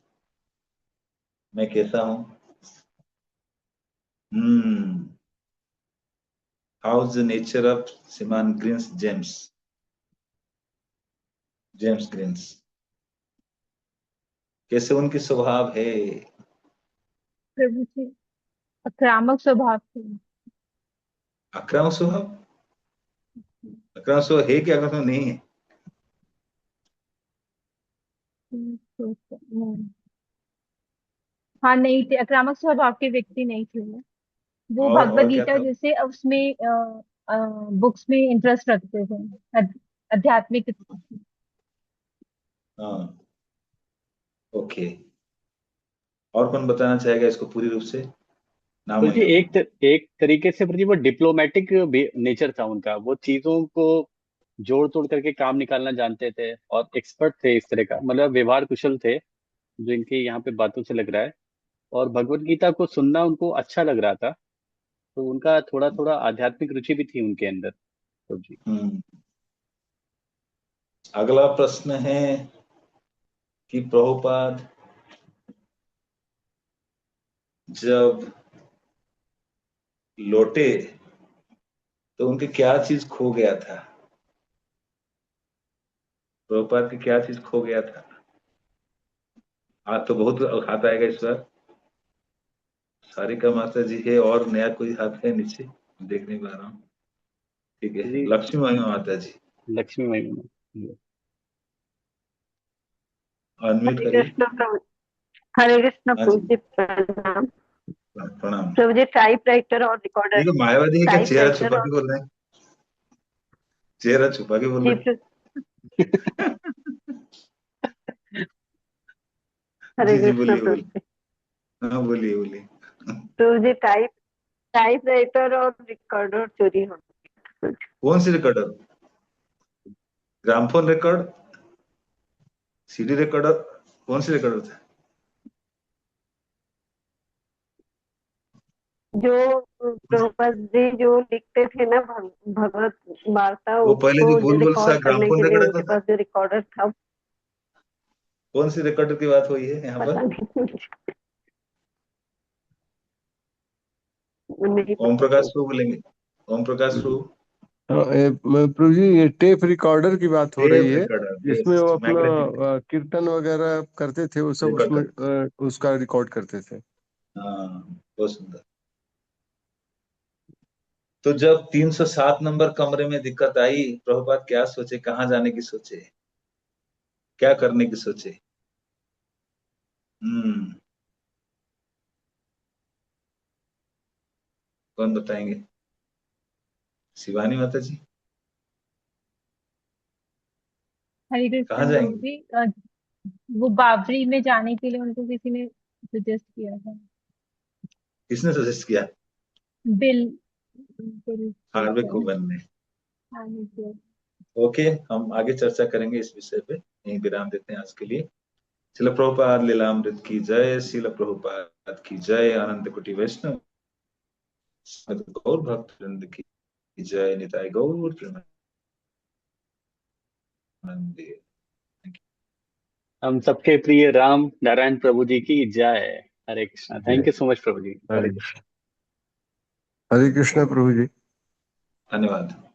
मैं कैसा हूं? Hmm how is the nature of श्रीमान ग्रीन्स जेम्स ग्रीन्स, कैसे उनकी स्वभाव है? प्रभु जी, आक्रामक स्वभाव थे। आक्रामक स्वभाव? आक्रामक स्वभाव है कि आक्रामक नहीं है? नहीं। हाँ, नहीं थे, आक्रामक स्वभाव के व्यक्ति नहीं थे वो भगवत और क्या गीता था? जैसे उसमें बुक्स में इंटरेस्ट रखते थे, आध्यात्मिक। हाँ, ओके। और कौन बताना चाहेगा इसको पूरी रूप से? नाम प्रभु जी, वही होगा। एक तरीके से प्रभु जी वो डिप्लोमेटिक नेचर था उनका। वो चीजों को जोड़ तोड़ करके काम निकालना जानते थे और एक्सपर्ट थे इस तरह का, मतलब व्यवहार कुशल थे, जो इनके यहाँ पे बातों से लग रहा है। और भगवत गीता को सुनना उनको अच्छा लग रहा था, तो उनका थोड़ा थोड़ा आध्यात्मिक रुचि भी थी उनके अंदर। तो जी। हम्म अगला प्रश्न है कि प्रभुपाद जब लौटे तो उनके क्या चीज खो गया था? प्रभुपाद की क्या चीज खो गया था? हाथ तो बहुत हाथ आएगा इस बार। सारिका माता जी है, और नया कोई हाथ है नीचे? देख नहीं पा रहा हूँ। ठीक है, जी, लक्ष्मी महिमा माता जी। लक्ष्मी महिमा। अनम्यूट हरे करिए। कृष्ण प्रभु। हरे कृष्ण हाँ प्रभु जी, जी, प्रणाम। प्रणाम। प्रभु जी, टाइप राइटर और ये रिकॉर्डर। तो मायावादी है क्या? टाइप चेहरा राइटर छुपा और के बोल रहे हैं? चेहरा छुपा के बोल जी रहे हैं? हरे जी जी, कृष्ण बोलिए प्रभु बोलिए। जी। हाँ, बोलिए बोलिए। Prabhu ji, type typewriter और रिकॉर्डर चोरी हो गए। कौन सी recorder? Gramophone record? CD recorder? कौन सी रिकॉर्डर था? जो प्रभुपाद जी जो लिखते थे ना भगवत वार्ता, वो पहले उसको जो जो गोल गोल सा रिकॉर्ड करने ग्रामफोन के लिए रिकॉर्डर उनके था? पास जो रिकॉर्डर था, कौन सी रिकॉर्डर की बात हुई है यहाँ पता पर? नहीं नहीं ओम पता प्रकाश प्रभु। प्रभु बोलेंगे। ओम प्रकाश प्रभु। प्रभु जी, ये टेप रिकॉर्डर की बात हो रही टेप है, रिकॉर्डर, जिसमें यस, वो अपना मैग्नेटिक कीर्तन वगैरह करते थे, वो सब रिकॉर्ड उसमें करते। उसका रिकॉर्ड करते थे। हाँ, बहुत सुंदर। तो जब 307 नंबर कमरे में दिक्कत आई, प्रभुपाद क्या सोचे, कहाँ जाने की सोचे, क्या करने की सोचे? हम्म कौन बताएंगे? शिवानी माता जी। हरे कहाँ कृष्ण प्रभु जाएंगे? जी, वो बाबरी में जाने के लिए उनको किसी ने सजेस्ट किया था। किसने सजेस्ट किया? Bill bill Harvey Clinton. Cubbon ने। हाँ जी। ओके, हम आगे चर्चा करेंगे इस विषय पे। यहीं विराम देते हैं आज के लिए। शिल प्रभुपाद लीलामृत की जय, शिल प्रभुपाद की जय, अनंत कोटि वैष्णव गौर भक्त वृंद की जय, निताय गौर प्रेमानंदे। हम सबके प्रिय राम नारायण प्रभु जी की जय। हरे कृष्णा। थैंक जय। यू सो मच प्रभु जी। हरे हरे कृष्णा। हरे कृष्ण प्रभु जी। धन्यवाद।